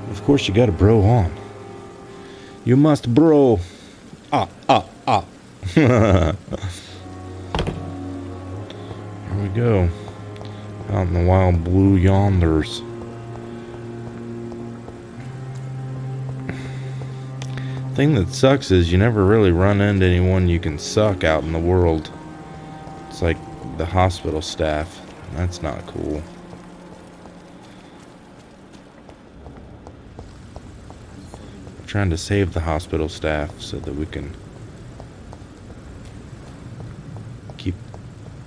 Of course, you gotta bro on. You must bro. Here we go. Out in the wild blue yonders. Thing that sucks is you never really run into anyone you can suck out in the world. It's like the hospital staff. That's not cool. Trying to save the hospital staff so that we can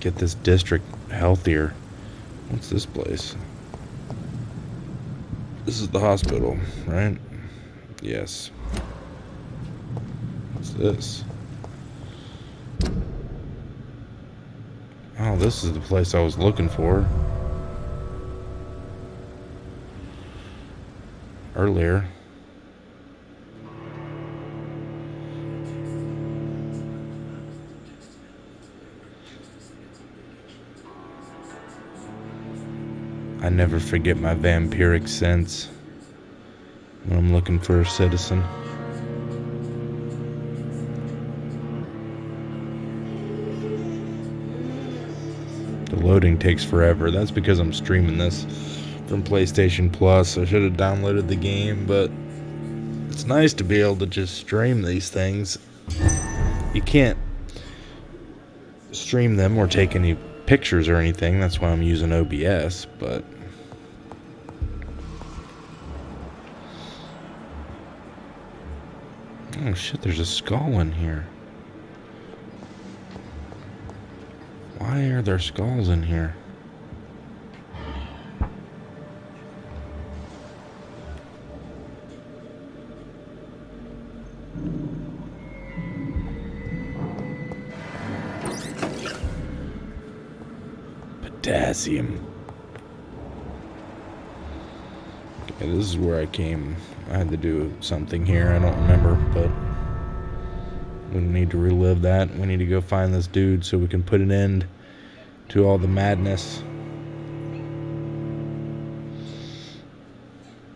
get this district healthier. What's this place? This is the hospital, right? Yes. What's this? Oh, this is the place I was looking for earlier. I never forget my vampiric sense when I'm looking for a citizen. The loading takes forever. That's because I'm streaming this from PlayStation Plus. I should have downloaded the game, but it's nice to be able to just stream these things. You can't. stream them or take any pictures or anything. That's why I'm using OBS, but oh shit, there's a skull in here. Why are there skulls in here? Potassium. Okay, this is where I came. I had to do something here. I don't remember, but we need to relive that. We need to go find this dude so we can put an end to all the madness.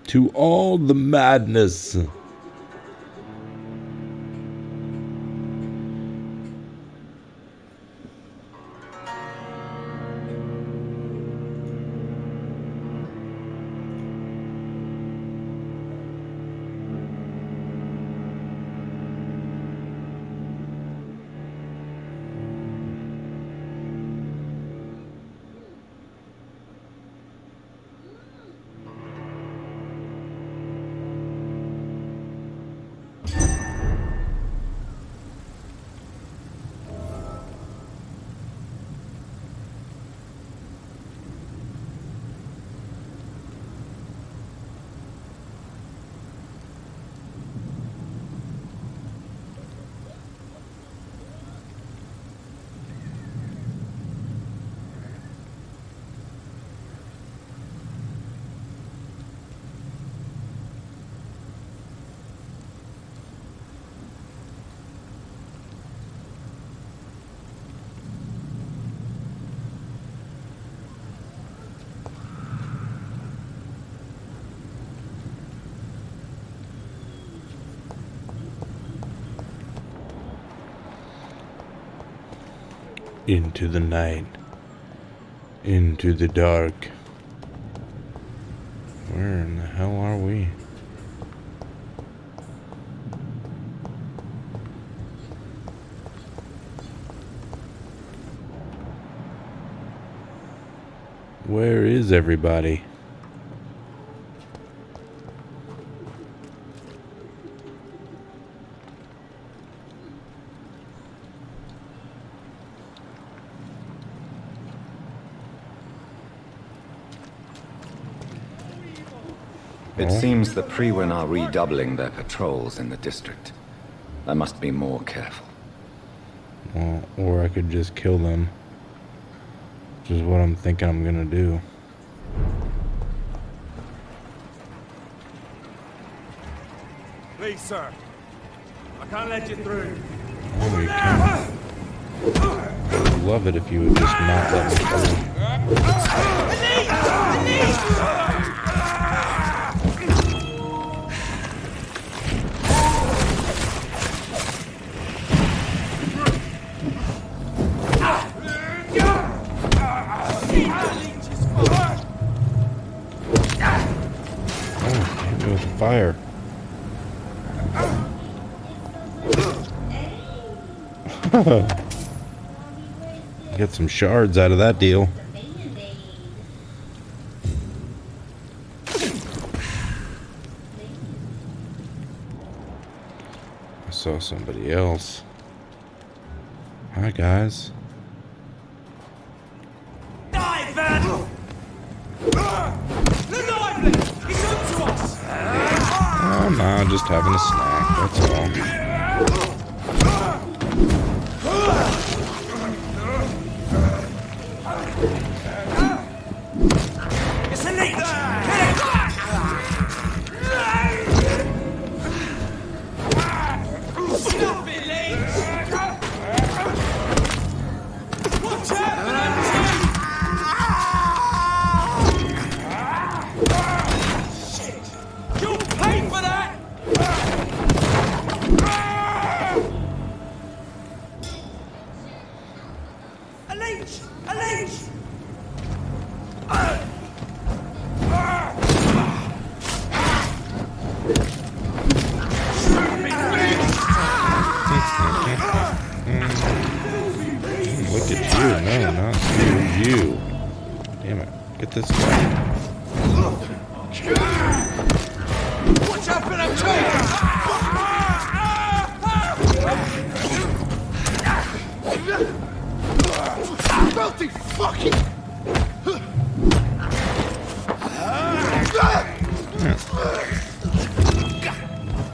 To all the madness. Into the night. Into the dark. Where in the hell are we? Where is everybody? It seems the Priwen are redoubling their patrols in the district. I must be more careful. Well, or I could just kill them. Which is what I'm thinking I'm gonna do. Please, sir. I can't let you through. Oh, you can. I'd love it if you would just not let me through. With the fire. Get some shards out of that deal. I saw somebody else. Hi, guys. Oh, nah, just having a snack, that's all. It's a leech! Stop it, leech! Watch out! You'll pay for that! A leech! A leech! No, not you. You. Damn it. Get this guy. Watch out for them too! Melty fucking!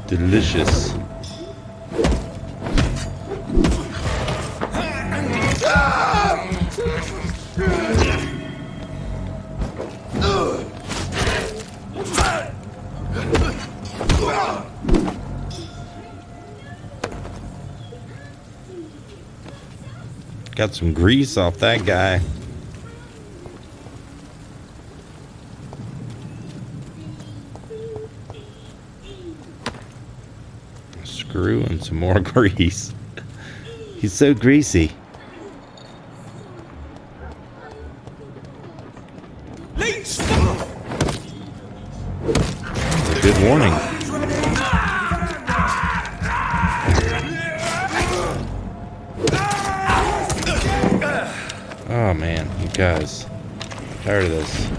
Delicious. Got some grease off that guy. A screw and some more grease. He's so greasy. That's a good warning. Oh man, you guys. I'm tired of this.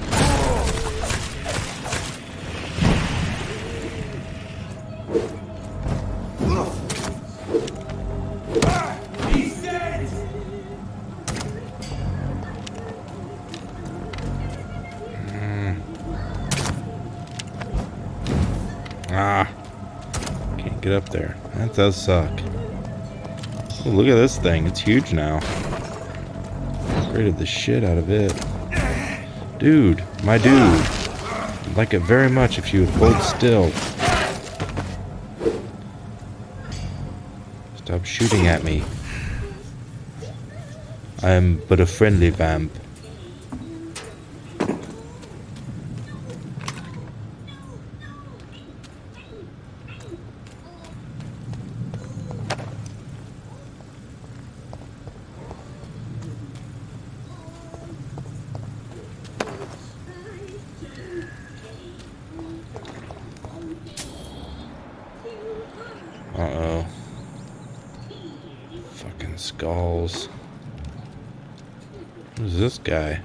Can't get up there. That does suck. Oh, look at this thing. It's huge now. Upgraded the shit out of it. Dude, my dude. I'd like it very much if you would hold still. Stop shooting at me. I am but a friendly vamp. Uh-oh. Fucking skulls. Who's this guy?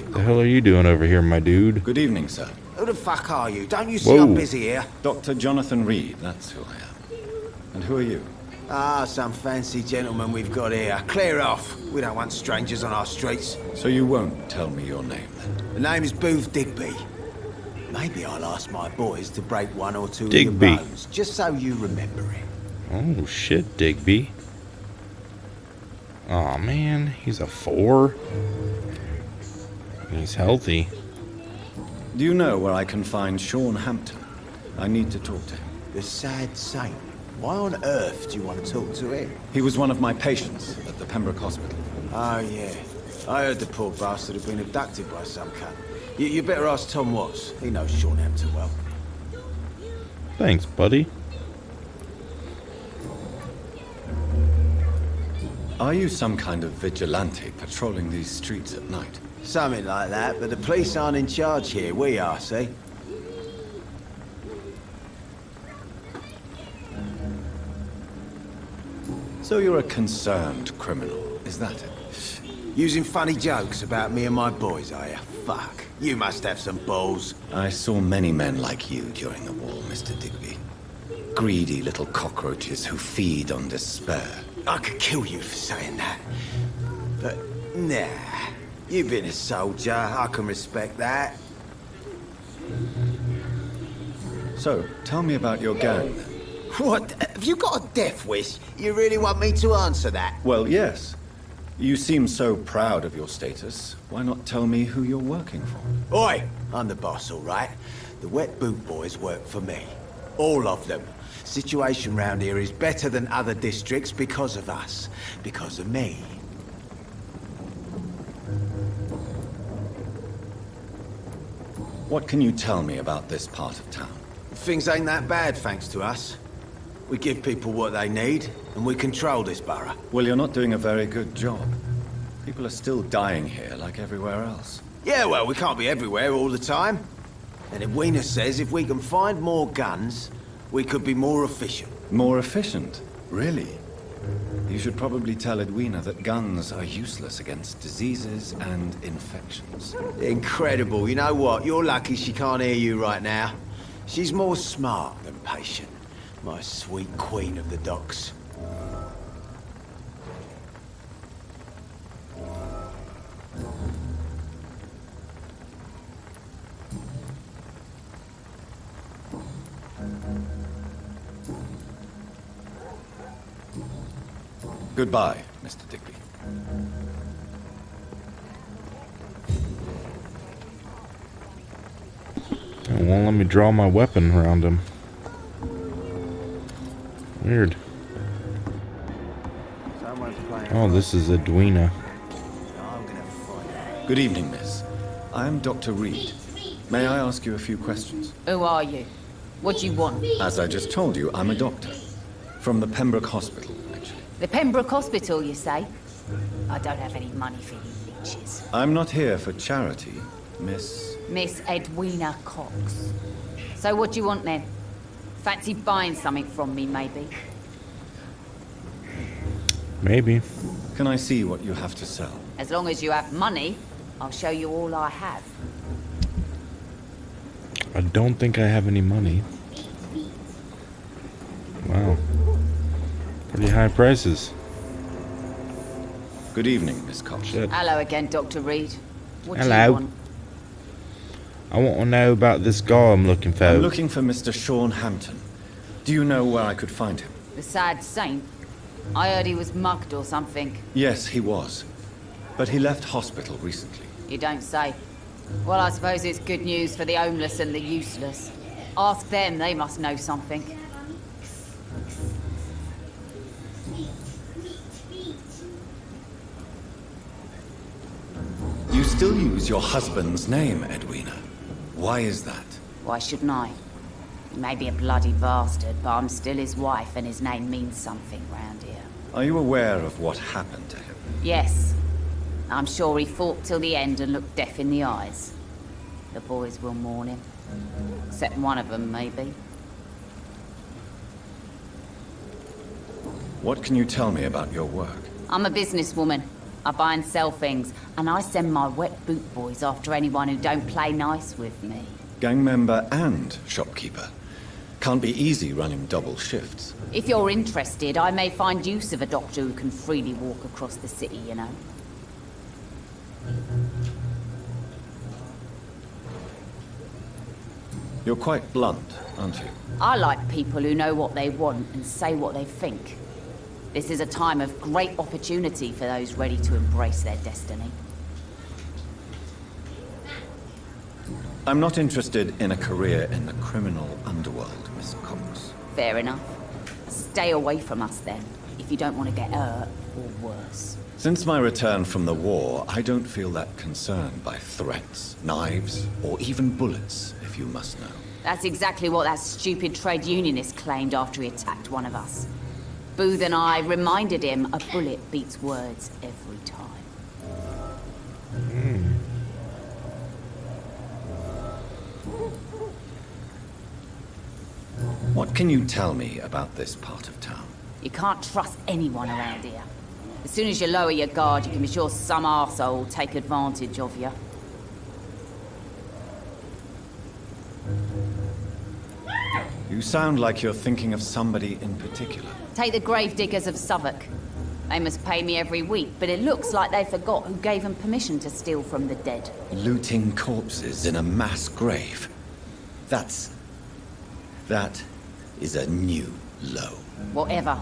The hell are you doing over here, my dude? Good evening, sir. Who the fuck are you? Don't you see I'm busy here? Dr. Jonathan Reed, that's who I am. And who are you? Ah, some fancy gentleman we've got here. Clear off. We don't want strangers on our streets. So you won't tell me your name, then? The name is Booth Digby. Maybe I'll ask my boys to break one or two Digby. of your bones, just so you remember it. Oh shit, Digby. Aw, man, he's a 4. He's healthy. Do you know where I can find Sean Hampton? I need to talk to him. The sad saint. Why on earth do you want to talk to him? He was one of my patients at the Pembroke Hospital. Oh, yeah. I heard the poor bastard had been abducted by some cunt. You better ask Tom Watts. He knows Sean Hampton well. Thanks, buddy. Are you some kind of vigilante patrolling these streets at night? Something like that, but the police aren't in charge here. We are, see? So you're a concerned criminal, is that it? Using funny jokes about me and my boys, are you? Fuck. You must have some balls. I saw many men like you during the war, Mr. Digby. Greedy little cockroaches who feed on despair. I could kill you for saying that. But, nah. You've been a soldier. I can respect that. So, tell me about your gang. What? Have you got a death wish? You really want me to answer that? Well, yes. You seem so proud of your status. Why not tell me who you're working for? Oi! I'm the boss, all right? The Wet Boot Boys work for me. All of them. Situation round here is better than other districts because of us. Because of me. What can you tell me about this part of town? Things ain't that bad, thanks to us. We give people what they need, and we control this borough. Well, you're not doing a very good job. People are still dying here like everywhere else. Yeah, well, we can't be everywhere all the time. And Edwina says if we can find more guns, we could be more efficient. More efficient? Really? You should probably tell Edwina that guns are useless against diseases and infections. Incredible. You know what? You're lucky she can't hear you right now. She's more smart than patient. My sweet queen of the docks. Goodbye, Mr. Digby. It won't let me draw my weapon around him. Weird. Oh, this is Edwina. Good evening, miss. I am Dr. Reed. May I ask you a few questions? Who are you? What do you want? As I just told you, I'm a doctor. From the Pembroke Hospital, actually. The Pembroke Hospital, you say? I don't have any money for you leeches. I'm not here for charity, Miss... Miss Edwina Cox. So what do you want then? Fancy buying something from me, maybe? Maybe. Can I see what you have to sell? As long as you have money, I'll show you all I have. I don't think I have any money. Wow. Pretty high prices. Good evening, Miss Cox. Hello again, Dr. Reed. What do Hello. you want? I want to know about this guy I'm looking for. I'm looking for Mr. Sean Hampton. Do you know where I could find him? The sad saint? I heard he was mugged or something. Yes, he was. But he left hospital recently. You don't say. Well, I suppose it's good news for the homeless and the useless. Ask them, they must know something. You still use your husband's name, Edwina. Why is that? Why shouldn't I? He may be a bloody bastard, but I'm still his wife and his name means something round here. Are you aware of what happened to him? Yes. I'm sure he fought till the end and looked death in the eyes. The boys will mourn him. Except one of them, maybe. What can you tell me about your work? I'm a businesswoman. I buy and sell things, and I send my wet boot boys after anyone who don't play nice with me. Gang member and shopkeeper. Can't be easy running double shifts. If you're interested, I may find use of a doctor who can freely walk across the city, you know. You're quite blunt, aren't you? I like people who know what they want and say what they think. This is a time of great opportunity for those ready to embrace their destiny. I'm not interested in a career in the criminal underworld, Miss Cox. Fair enough. Stay away from us then, if you don't want to get hurt or worse. Since my return from the war, I don't feel that concerned by threats, knives, or even bullets, if you must know. That's exactly what that stupid trade unionist claimed after he attacked one of us. Booth and I reminded him a bullet beats words every time. What can you tell me about this part of town? You can't trust anyone around here. As soon as you lower your guard, you can be sure some arsehole will take advantage of you. You sound like you're thinking of somebody in particular. Take the gravediggers of Southwark. They must pay me every week, but it looks like they forgot who gave them permission to steal from the dead. Looting corpses in a mass grave. That is a new low. Whatever.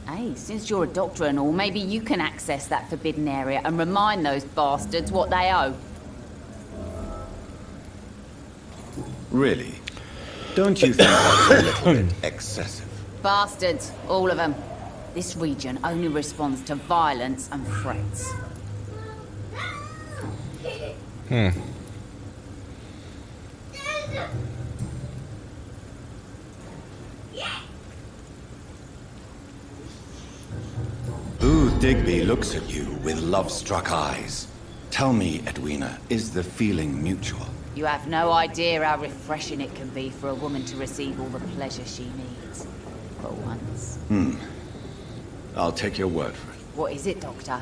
Hey, since you're a doctor and all, maybe you can access that forbidden area and remind those bastards what they owe. Really? Don't you think that's a little bit excessive? Bastards, all of them. This region only responds to violence and threats. Booth Digby looks at you with love-struck eyes. Tell me, Edwina, is the feeling mutual? You have no idea how refreshing it can be for a woman to receive all the pleasure she needs. For once. I'll take your word for it. What is it, Doctor?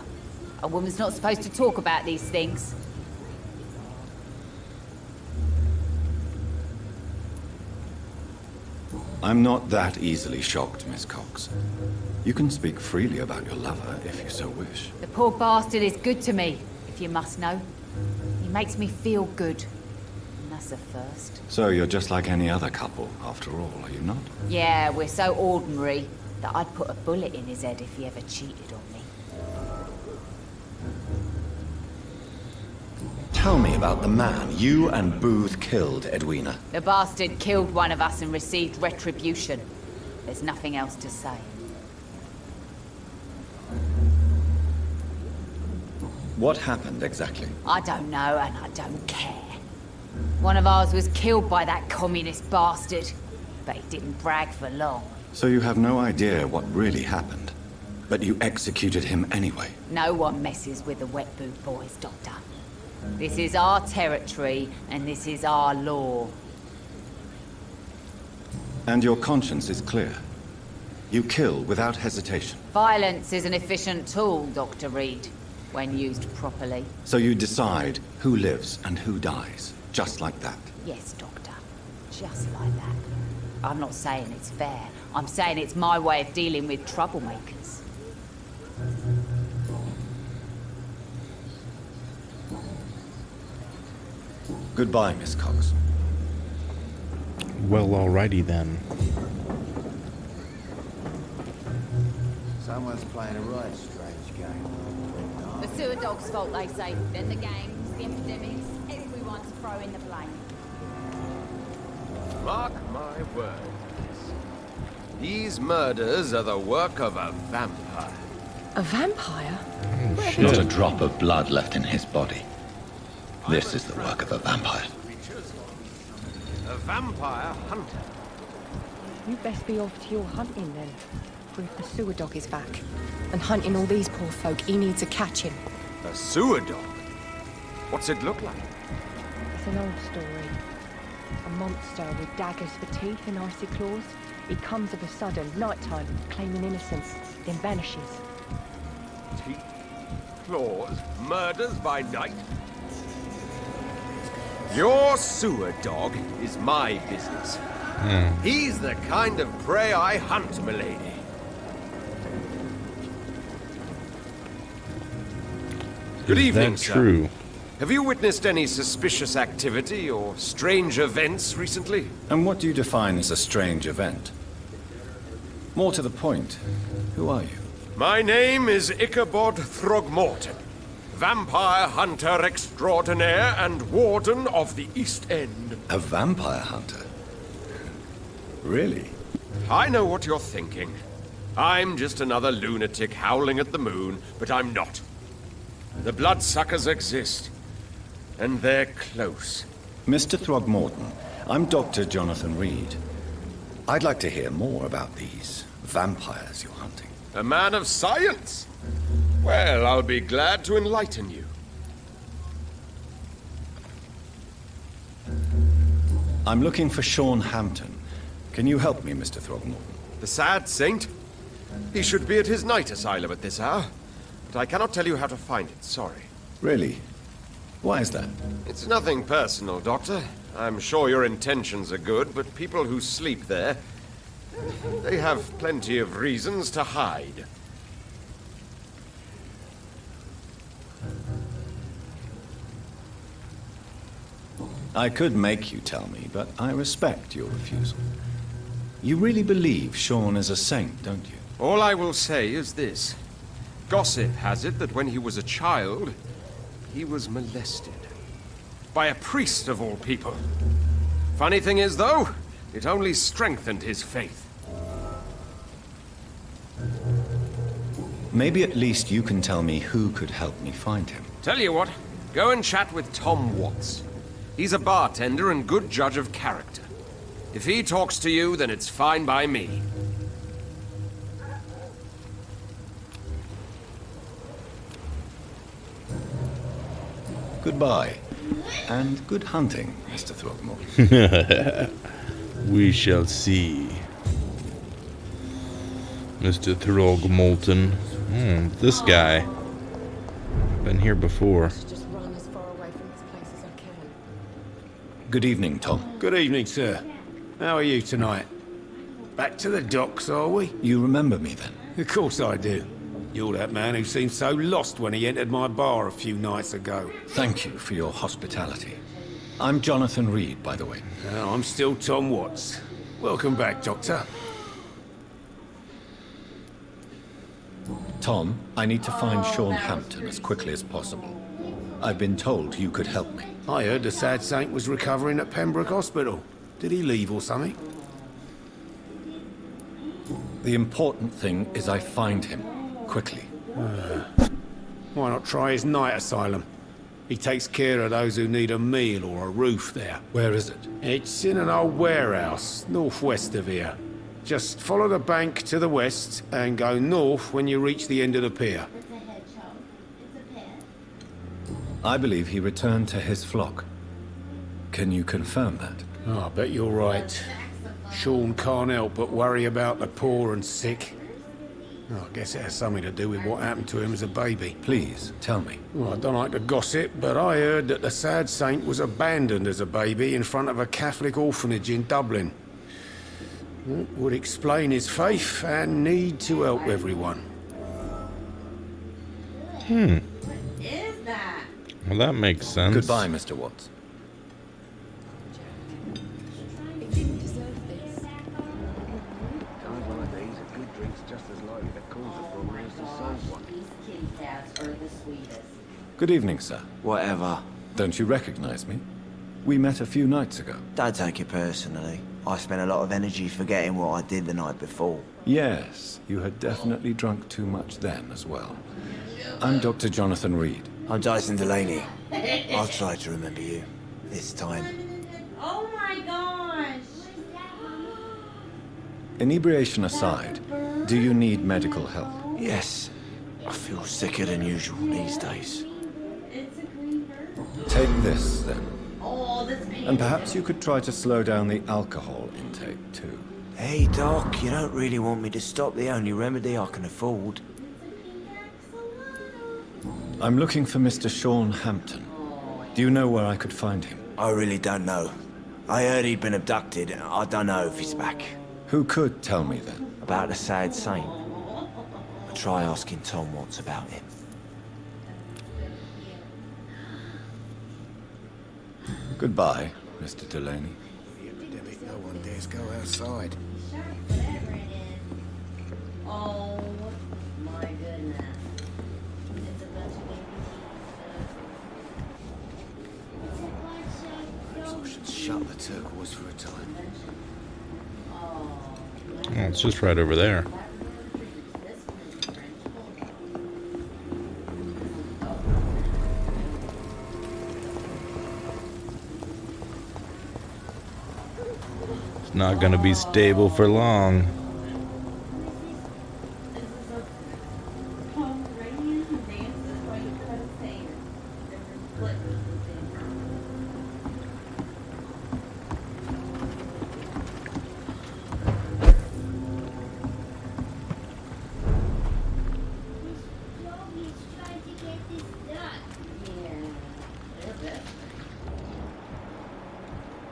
A woman's not supposed to talk about these things. I'm not that easily shocked, Miss Cox. You can speak freely about your lover if you so wish. The poor bastard is good to me, if you must know. He makes me feel good. And that's a first. So you're just like any other couple, after all, are you not? Yeah, we're so ordinary that I'd put a bullet in his head if he ever cheated on me. Tell me about the man you and Booth killed, Edwina. The bastard killed one of us and received retribution. There's nothing else to say. What happened exactly? I don't know, and I don't care. One of ours was killed by that communist bastard, but he didn't brag for long. So you have no idea what really happened, but you executed him anyway. No one messes with the wet boot boys, Doctor. This is our territory, and this is our law. And your conscience is clear. You kill without hesitation. Violence is an efficient tool, Dr. Reed, when used properly. So you decide who lives and who dies, just like that. Yes, Doctor. Just like that. I'm not saying it's fair. I'm saying it's my way of dealing with troublemakers. Goodbye, Miss Cox. Well, alrighty then. Someone's playing a right strange game. The sewer dog's fault, they say. Then the gangs, the epidemics, everyone's throwing the blame. Mark my words. These murders are the work of a vampire. A vampire? Not a drop of blood left in his body. This is the work of a vampire. A vampire hunter. You best be off to your hunting then. For if the sewer dog is back and hunting all these poor folk, he needs a catching. A sewer dog? What's it look like? It's an old story. A monster with daggers for teeth and icy claws. He comes of a sudden, nighttime, claiming innocence, then vanishes. Teeth, claws, murders by night? Your sewer dog is my business. He's the kind of prey I hunt, milady. Good evening, sir. True? Have you witnessed any suspicious activity or strange events recently? And what do you define as a strange event? More to the point, who are you? My name is Ichabod Throgmorton, vampire hunter extraordinaire and warden of the East End. A vampire hunter? Really? I know what you're thinking. I'm just another lunatic howling at the moon, but I'm not. The bloodsuckers exist, and they're close. Mr. Throgmorton, I'm Dr. Jonathan Reed. I'd like to hear more about these vampires you're hunting. A man of science? Well, I'll be glad to enlighten you. I'm looking for Sean Hampton. Can you help me, Mr. Throgmorton? The sad saint? He should be at his night asylum at this hour. But I cannot tell you how to find it, sorry. Really? Why is that? It's nothing personal, Doctor. I'm sure your intentions are good, but people who sleep there, they have plenty of reasons to hide. I could make you tell me, but I respect your refusal. You really believe Sean is a saint, don't you? All I will say is this. Gossip has it that when he was a child, he was molested. By a priest of all people. Funny thing is, though, it only strengthened his faith. Maybe at least you can tell me who could help me find him. Tell you what, go and chat with Tom Watts. He's a bartender and good judge of character. If he talks to you, then it's fine by me. Goodbye. And good hunting, Mr. Throgmorton. We shall see. Mr. Throgmorton. This guy. Been here before. Just run as far away from this place as I can. Good evening, Tom. Good evening, sir. How are you tonight? Back to the docks, are we? You remember me then? Of course I do. You're that man who seemed so lost when he entered my bar a few nights ago. Thank you for your hospitality. I'm Jonathan Reed, by the way. I'm still Tom Watts. Welcome back, Doctor. Tom, I need to find Sean Hampton as quickly as possible. I've been told you could help me. I heard the sad saint was recovering at Pembroke Hospital. Did he leave or something? The important thing is I find him, quickly. Why not try his night asylum? He takes care of those who need a meal or a roof there. Where is it? It's in an old warehouse, northwest of here. Just follow the bank to the west and go north when you reach the end of the pier. I believe he returned to his flock. Can you confirm that? Oh, I bet you're right. Sean can't help but worry about the poor and sick. Oh, I guess it has something to do with what happened to him as a baby. Please, tell me. Well, I don't like to gossip, but I heard that the sad saint was abandoned as a baby in front of a Catholic orphanage in Dublin. That would explain his faith and need to help everyone. Well, that makes sense. Goodbye, Mr. Watts. Good evening, sir. Whatever. Don't you recognize me? We met a few nights ago. Don't take it personally. I spent a lot of energy forgetting what I did the night before. Yes, you had definitely drunk too much then as well. I'm Dr. Jonathan Reed. I'm Dyson Delaney. I'll try to remember you. This time. Oh my gosh! Inebriation aside, do you need medical help? Yes. I feel sicker than usual these days. Take this, then. Oh, this And perhaps you could try to slow down the alcohol intake, too. Hey, Doc, you don't really want me to stop the only remedy I can afford. I'm looking for Mr. Sean Hampton. Do you know where I could find him? I really don't know. I heard he'd been abducted. I don't know if he's back. Who could tell me, then? About the sad saint. I'll try asking Tom Watts about him. Goodbye, Mr. Delaney. The epidemic, no one dares go outside. Oh my goodness. It's a bunch of Perhaps I should shut the turquoise for a time. Oh, it's just right over there. It's not gonna be stable for long.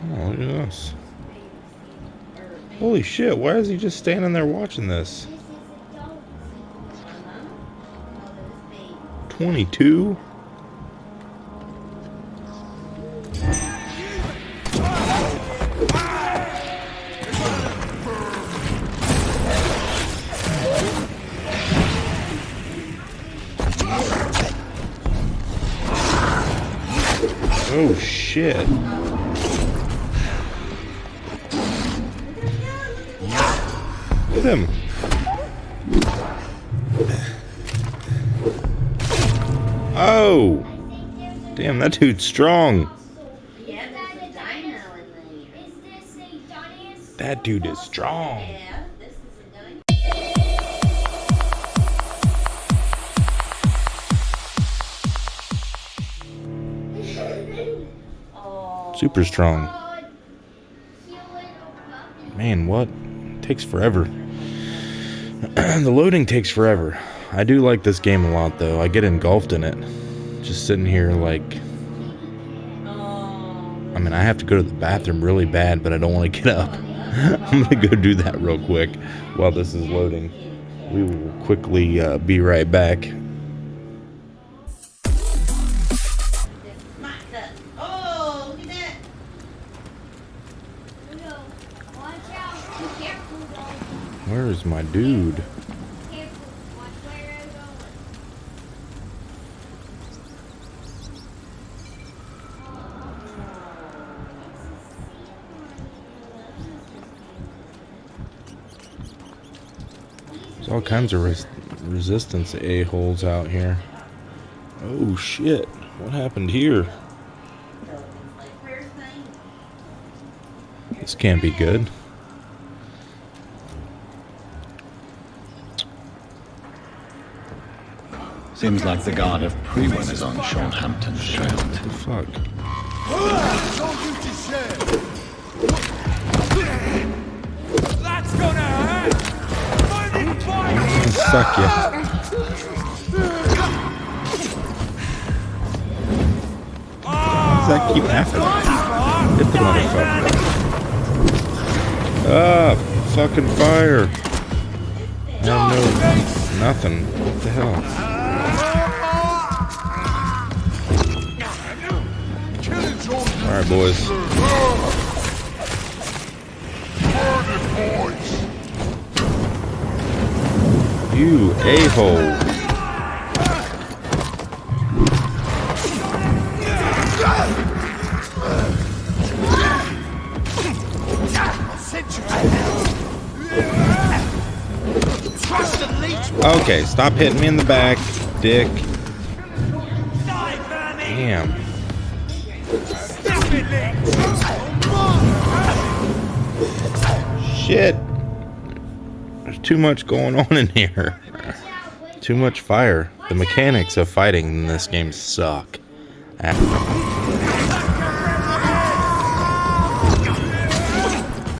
Oh, look at this. Holy shit, why is he just standing there watching this? 22? Oh shit. Look at him. Oh! Damn, that dude's strong. That dude is strong. Super strong. Man, what? It takes forever. The loading takes forever. I do like this game a lot, though. I get engulfed in it. Just sitting here like... I mean, I have to go to the bathroom really bad, but I don't want to get up. I'm going to go do that real quick while this is loading. We will quickly be right back. Oh, look at that. Watch out. Be careful, though. Where is my dude? Careful. Watch where you're going. There's all kinds of resistance a-holes out here. Oh shit, what happened here? This can't be good. Seems like the guard of Prewen is on Sean Hampton's trail. What the fuck? That's gonna hurt! Suck ya. Does that keep happening? Hit the motherfucker. Ah, fucking fire. I have no, nothing. What the hell? Alright, boys. You a-hole. Okay, stop hitting me in the back, dick. Damn. Shit. There's too much going on in here. Too much fire. The mechanics of fighting in this game suck.